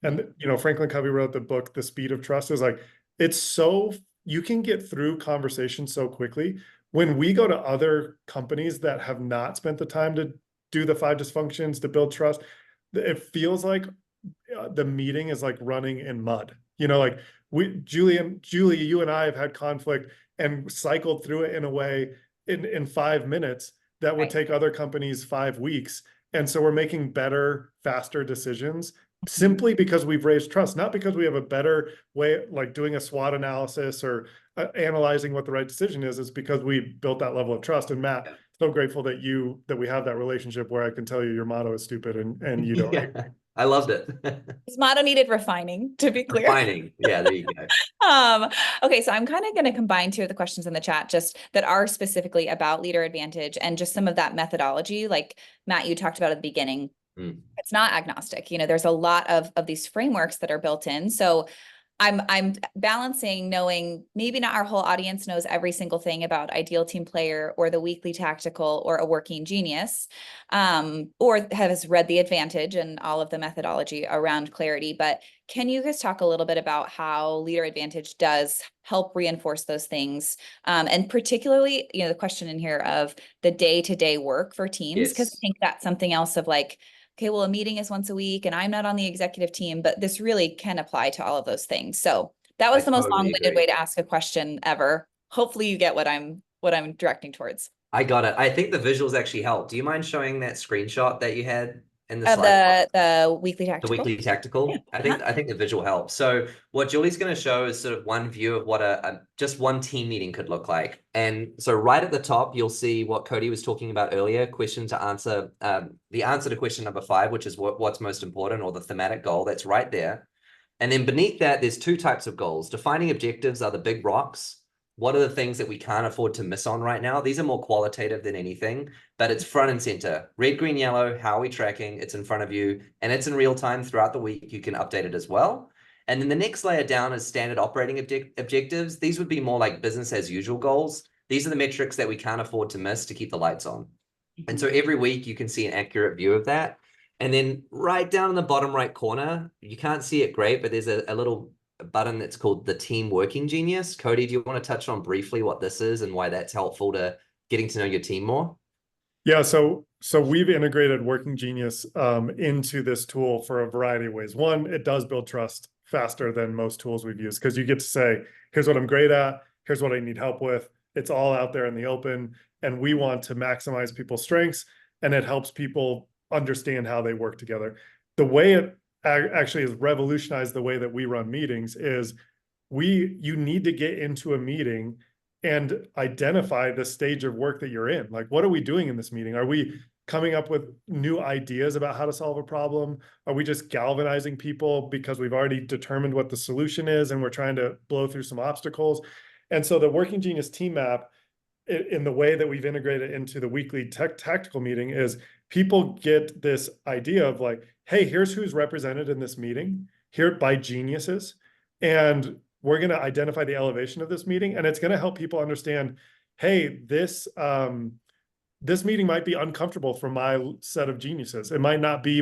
and Franklin Covey wrote the book, The Speed of Trust, is like, you can get through conversations so quickly. When we go to other companies that have not spent the time to do the 5 dysfunctions to build trust, it feels like the meeting is like running in mud. Like Julie, you and I have had conflict and cycled through it in a way in 5 minutes that would take other companies 5 weeks. And so we're making better, faster decisions simply because we've raised trust, not because we have a better way, like doing a SWOT analysis or analyzing what the right decision is. It's because we built that level of trust. And Matt, so grateful that we have that relationship where I can tell you your motto is stupid and you don't. Yeah, I loved it. His motto needed refining, to be clear. Refining. Yeah, there you go. Okay, so I'm kind of going to combine 2 of the questions in the chat just that are specifically about Leadr Advantage and just some of that methodology. Like Matt, you talked about at the beginning. It's not agnostic. There's a lot of these frameworks that are built in. So I'm balancing knowing maybe not our whole audience knows every single thing about ideal team player or the weekly tactical or a working genius, or has read the Advantage and all of the methodology around clarity. But can you guys talk a little bit about how Leadr Advantage does help reinforce those things? And particularly, the question in here of the day-to-day work for teams, because I think that's something else of like, okay, well, a meeting is once a week and I'm not on the executive team, but this really can apply to all of those things. So that was the most long-winded way to ask a question ever. Hopefully you get what I'm directing towards. I got it. I think the visuals actually help. Do you mind showing that screenshot that you had in the slide? The weekly tactical? The weekly tactical. Yeah. I think the visual helps. So what Julie's going to show is sort of one view of what just one team meeting could look like. And so right at the top, you'll see what Cody was talking about earlier, the answer to question number 5, which is what's most important, or the thematic goal that's right there. And then beneath that, there's 2 types of goals. Defining objectives are the big rocks. What are the things that we can't afford to miss on right now? These are more qualitative than anything, but it's front and center. Red, green, yellow, how are we tracking? It's in front of you, and it's in real time throughout the week. You can update it as well. And then the next layer down is standard operating objectives. These would be more like business as usual goals. These are the metrics that we can't afford to miss to keep the lights on. And so every week you can see an accurate view of that. And then right down in the bottom right corner, you can't see it great, but there's a little button that's called the Team Working Genius. Cody, do you want to touch on briefly what this is and why that's helpful to getting to know your team more? Yeah, so we've integrated Working Genius into this tool for a variety of ways. One, it does build trust faster than most tools we've used because you get to say, here's what I'm great at, here's what I need help with. It's all out there in the open, and we want to maximize people's strengths, and it helps people understand how they work together. The way it actually has revolutionized the way that we run meetings is you need to get into a meeting and identify the stage of work that you're in. Like, what are we doing in this meeting? Are we coming up with new ideas about how to solve a problem? Are we just galvanizing people because we've already determined what the solution is and we're trying to blow through some obstacles? And so the Working Genius team map, in the way that we've integrated into the weekly tactical meeting, is people get this idea of like, hey, here's who's represented in this meeting here by geniuses. And we're going to identify the elevation of this meeting. And it's going to help people understand, hey, this meeting might be uncomfortable for my set of geniuses. It might not be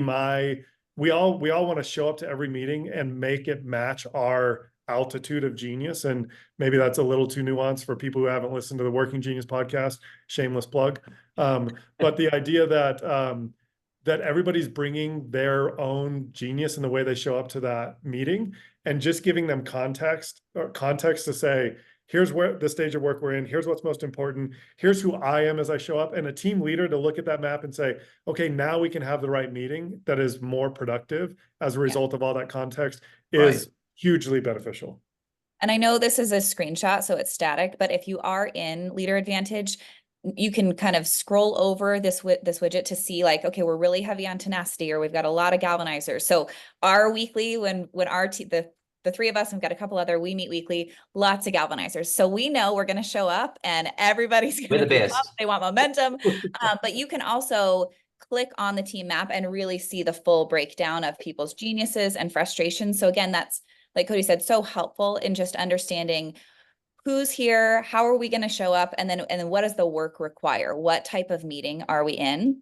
we all want to show up to every meeting and make it match our altitude of genius. And maybe that's a little too nuanced for people who haven't listened to the Working Genius podcast, shameless plug. But the idea that everybody's bringing their own genius in the way they show up to that meeting, and just giving them context to say, here's where the stage of work we're in, here's what's most important, here's who I am as I show up, and a team leader to look at that map and say, okay, now we can have the right meeting that is more productive as a result of all that context is hugely beneficial. And I know this is a screenshot, so it's static, but if you are in Leadr Advantage, you can kind of scroll over this widget to see like, okay, we're really heavy on tenacity, or we've got a lot of galvanizers. So our weekly, when our the three of us, and we've got a couple other, we meet weekly, lots of galvanizers. So we know we're going to show up and everybody's going to be up. They want momentum. But you can also click on the team map and really see the full breakdown of people's geniuses and frustrations. So again, that's, like Cody said, so helpful in just understanding who's here, how are we going to show up, and then what does the work require? What type of meeting are we in?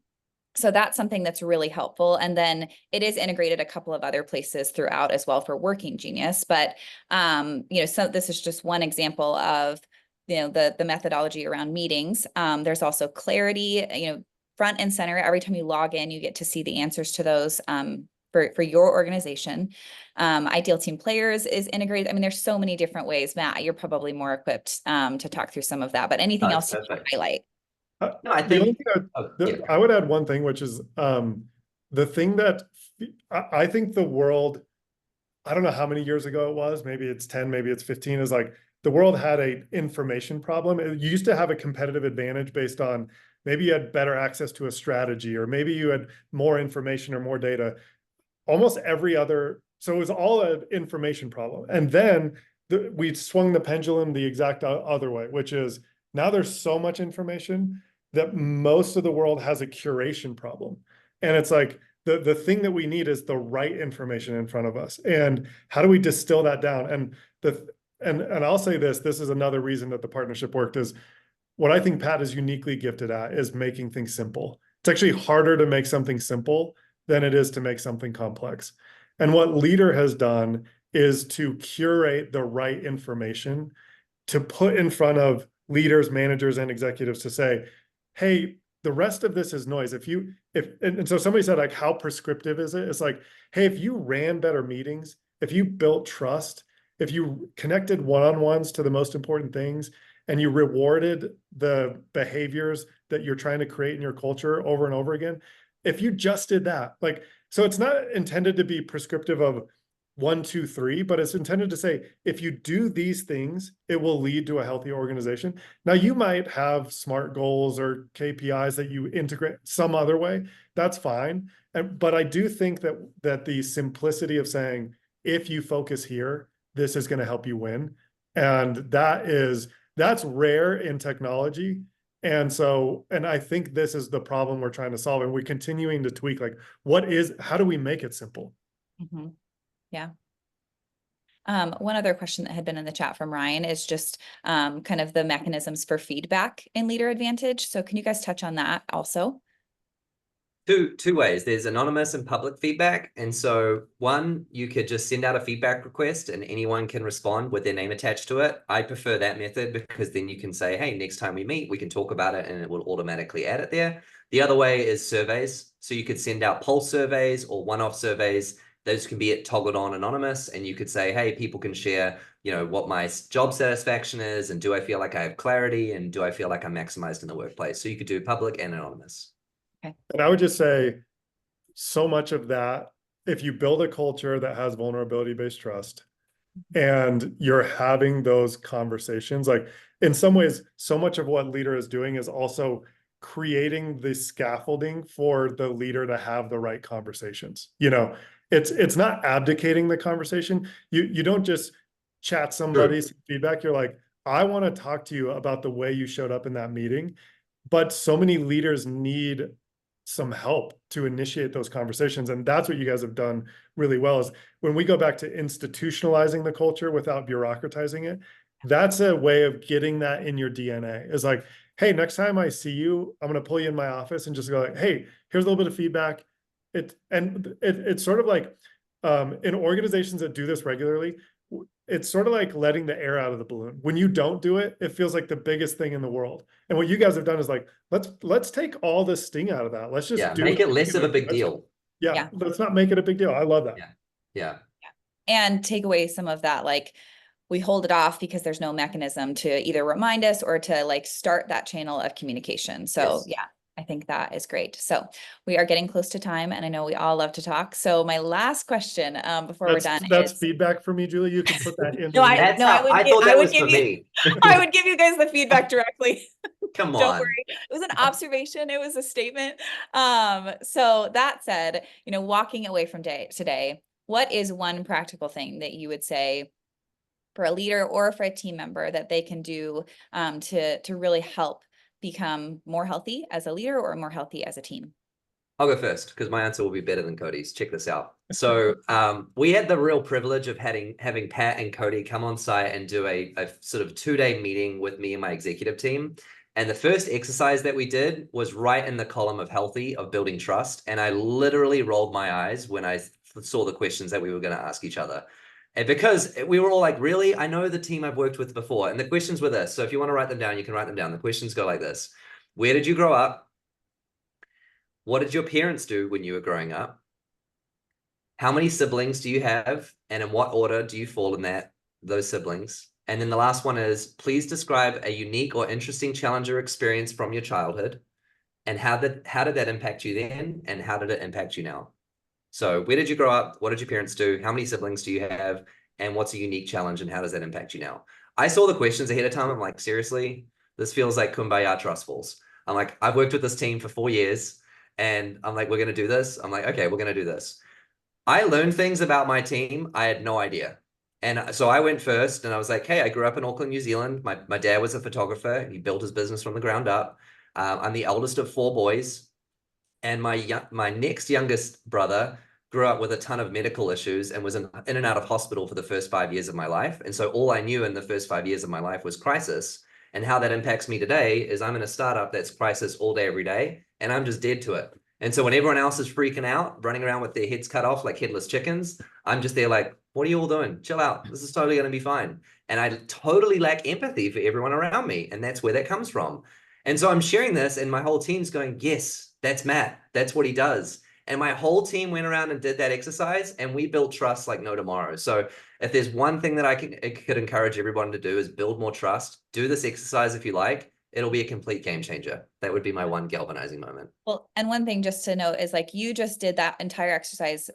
So that's something that's really helpful. And then it is integrated a couple of other places throughout as well for Working Genius. But so this is just one example of the methodology around meetings. There's also clarity, front and center. Every time you log in, you get to see the answers to those for your organization. Ideal team players is integrated. I mean, there's so many different ways. Matt, you're probably more equipped to talk through some of that, but anything else you can highlight? No, I think I would add one thing, which is the thing that I think the world, I don't know how many years ago it was, maybe it's 10, maybe it's 15, is like the world had an information problem. You used to have a competitive advantage based on maybe you had better access to a strategy, or maybe you had more information or more data. Almost every other, so it was all an information problem. And then we swung the pendulum the exact other way, which is now there's so much information that most of the world has a curation problem. And it's like the thing that we need is the right information in front of us. And how do we distill that down? And I'll say this is another reason that the partnership worked, is what I think Pat is uniquely gifted at is making things simple. It's actually harder to make something simple than it is to make something complex. And what Leadr has done is to curate the right information to put in front of leaders, managers, and executives to say, hey, the rest of this is noise. And so somebody said, like, how prescriptive is it? It's like, hey, if you ran better meetings, if you built trust, if you connected one-on-ones to the most important things, and you rewarded the behaviors that you're trying to create in your culture over and over again, if you just did that, like, so it's not intended to be prescriptive of 1, 2, 3, but it's intended to say, if you do these things, it will lead to a healthy organization. Now, you might have SMART goals or KPIs that you integrate some other way. That's fine. But I do think that the simplicity of saying, if you focus here, this is going to help you win. And that's rare in technology. And I think this is the problem we're trying to solve. And we're continuing to tweak, like, how do we make it simple? Mm-hmm. Yeah. One other question that had been in the chat from Ryan is just kind of the mechanisms for feedback in Leadr Advantage. So can you guys touch on that also? Two ways. There's anonymous and public feedback. And so one, you could just send out a feedback request and anyone can respond with their name attached to it. I prefer that method because then you can say, hey, next time we meet, we can talk about it, and it will automatically add it there. The other way is surveys. So you could send out pulse surveys or one-off surveys. Those can be toggled on anonymous, and you could say, hey, people can share, what my job satisfaction is, and do I feel like I have clarity, and do I feel like I'm maximized in the workplace? So you could do public and anonymous. And I would just say, so much of that, if you build a culture that has vulnerability-based trust and you're having those conversations, like, in some ways, so much of what Leadr is doing is also creating the scaffolding for the leader to have the right conversations. You know, it's not abdicating the conversation. You don't just chat somebody some feedback. You're like, I want to talk to you about the way you showed up in that meeting. But so many leaders need some help to initiate those conversations. And that's what you guys have done really well, is when we go back to institutionalizing the culture without bureaucratizing it, that's a way of getting that in your DNA. Is like, hey, next time I see you, I'm going to pull you in my office and just go like, hey, here's a little bit of feedback. It's sort of like, in organizations that do this regularly, it's sort of like letting the air out of the balloon. When you don't do it, it feels like the biggest thing in the world. And what you guys have done is like, let's take all the sting out of that. Let's just do make it less of a big deal. Yeah, let's not make it a big deal. I love that. Yeah. And take away some of that, like, we hold it off because there's no mechanism to either remind us or to like start that channel of communication. So yeah, I think that is great. So we are getting close to time, and I know we all love to talk. So my last question, before we're done, that's feedback for me, Julie. You can put that in. I would give you guys the feedback directly. Come on. Don't worry. It was an observation. It was a statement. So that said, you know, walking away from today, what is one practical thing that you would say for a leader or for a team member that they can do to really help become more healthy as a leader or more healthy as a team? I'll go first because my answer will be better than Cody's. Check this out. So we had the real privilege of having Pat and Cody come on site and do a sort of 2-day meeting with me and my executive team. And the first exercise that we did was right in the column of healthy, of building trust. And I literally rolled my eyes when I saw the questions that we were going to ask each other. And because we were all like, really? I know the team I've worked with before. And the questions were this. So if you want to write them down, you can write them down. The questions go like this. Where did you grow up? What did your parents do when you were growing up? How many siblings do you have? And in what order do you fall in those siblings? And then the last one is, please describe a unique or interesting challenge or experience from your childhood. And how did that impact you then? And how did it impact you now? So where did you grow up? What did your parents do? How many siblings do you have? And what's a unique challenge and how does that impact you now? I saw the questions ahead of time. I'm like, seriously, this feels like Kumbaya Trust Falls. I'm like, I've worked with this team for 4 years and I'm like, we're going to do this. I'm like, okay, we're going to do this. I learned things about my team I had no idea. And so I went first and I was like, hey, I grew up in Auckland, New Zealand. My dad was a photographer. He built his business from the ground up. I'm the eldest of 4 boys. And my next youngest brother grew up with a ton of medical issues and was in and out of hospital for the first 5 years of my life. And so all I knew in the first 5 years of my life was crisis. And how that impacts me today is I'm in a startup that's crisis all day, every day, and I'm just dead to it. And so when everyone else is freaking out, running around with their heads cut off like headless chickens, I'm just there like, what are you all doing? Chill out. This is totally going to be fine. And I totally lack empathy for everyone around me. And that's where that comes from. And so I'm sharing this and my whole team's going, yes, that's Matt. That's what he does. And my whole team went around and did that exercise and we built trust like no tomorrow. So if there's one thing that I could encourage everyone to do is build more trust, do this exercise if you like. It'll be a complete game changer. That would be my one galvanizing moment. Well, and one thing just to note is like you just did that entire exercise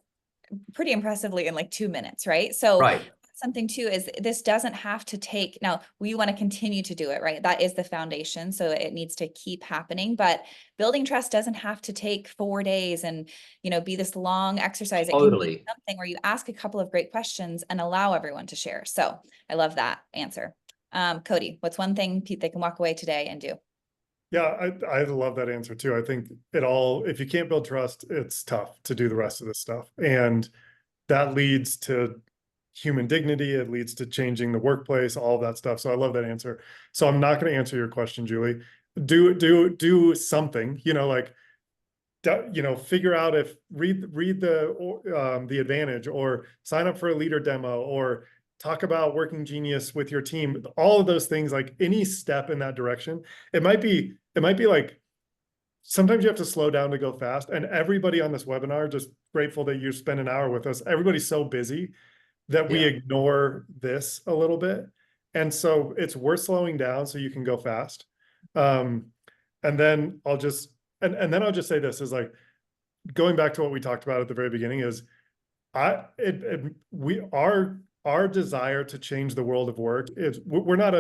pretty impressively in like 2 minutes, right? So something too is this doesn't have to take, now we want to continue to do it, right? That is the foundation. So it needs to keep happening, but building trust doesn't have to take 4 days and, you know, be this long exercise. It can be something where you ask a couple of great questions and allow everyone to share. So I love that answer. Cody, what's one thing they can walk away today and do? Yeah, I love that answer too. I think if you can't build trust, it's tough to do the rest of this stuff. And that leads to human dignity. It leads to changing the workplace, all of that stuff. So I love that answer. So I'm not going to answer your question, Julie. Do something, you know, like, you know, figure out read the Advantage or sign up for a Leadr demo or talk about Working Genius with your team. All of those things, like any step in that direction, it might be like, sometimes you have to slow down to go fast. And everybody on this webinar, just grateful that you spend an hour with us. Everybody's so busy that we ignore this a little bit. And so it's worth slowing down so you can go fast. And then I'll just say this is like, going back to what we talked about at the very beginning is our desire to change the world of work is we're not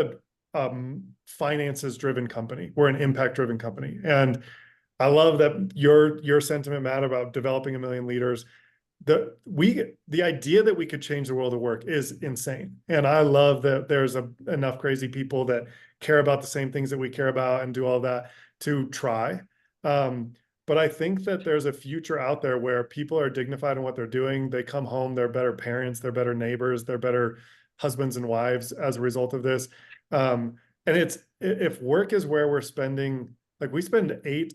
finances driven company. We're an impact driven company. And I love that your sentiment, Matt, about developing 1 million leaders. The idea that we could change the world of work is insane. And I love that there's enough crazy people that care about the same things that we care about and do all that to try. But I think that there's a future out there where people are dignified in what they're doing. They come home, they're better parents, they're better neighbors, they're better husbands and wives as a result of this. And if work is where we're spending, like we spend a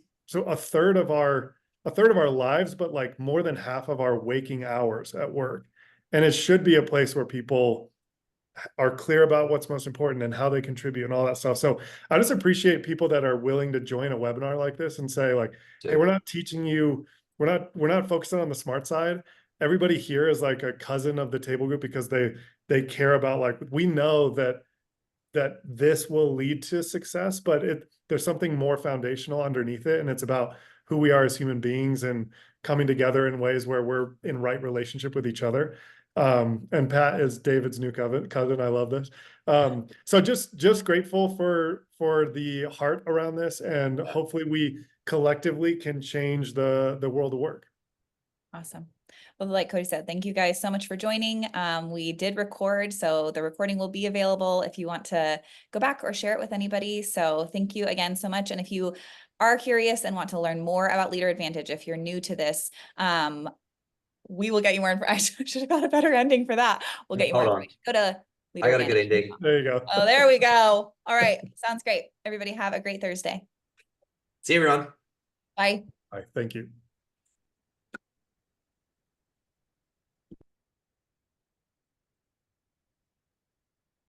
third of our lives, but like more than half of our waking hours at work. And it should be a place where people are clear about what's most important and how they contribute and all that stuff. So I just appreciate people that are willing to join a webinar like this and say like, hey, we're not teaching you, we're not focusing on the smart side. Everybody here is like a cousin of the table group because they care about, like, we know that this will lead to success, but there's something more foundational underneath it. And it's about who we are as human beings and coming together in ways where we're in right relationship with each other. And Pat is David's new cousin. I love this. So just grateful for the heart around this, and hopefully we collectively can change the world of work. Awesome. Well, like Cody said, thank you guys so much for joining. We did record, so the recording will be available if you want to go back or share it with anybody. So thank you again so much. And if you are curious and want to learn more about Leadr Advantage, if you're new to this, we will get you more information. I should have got a better ending for that. We'll get you more information. Go to Leadr I got a good Advantage. ending. There you go. Oh, there we go. All right. Sounds great. Everybody have a great Thursday. See you, everyone. Bye. All right, thank you.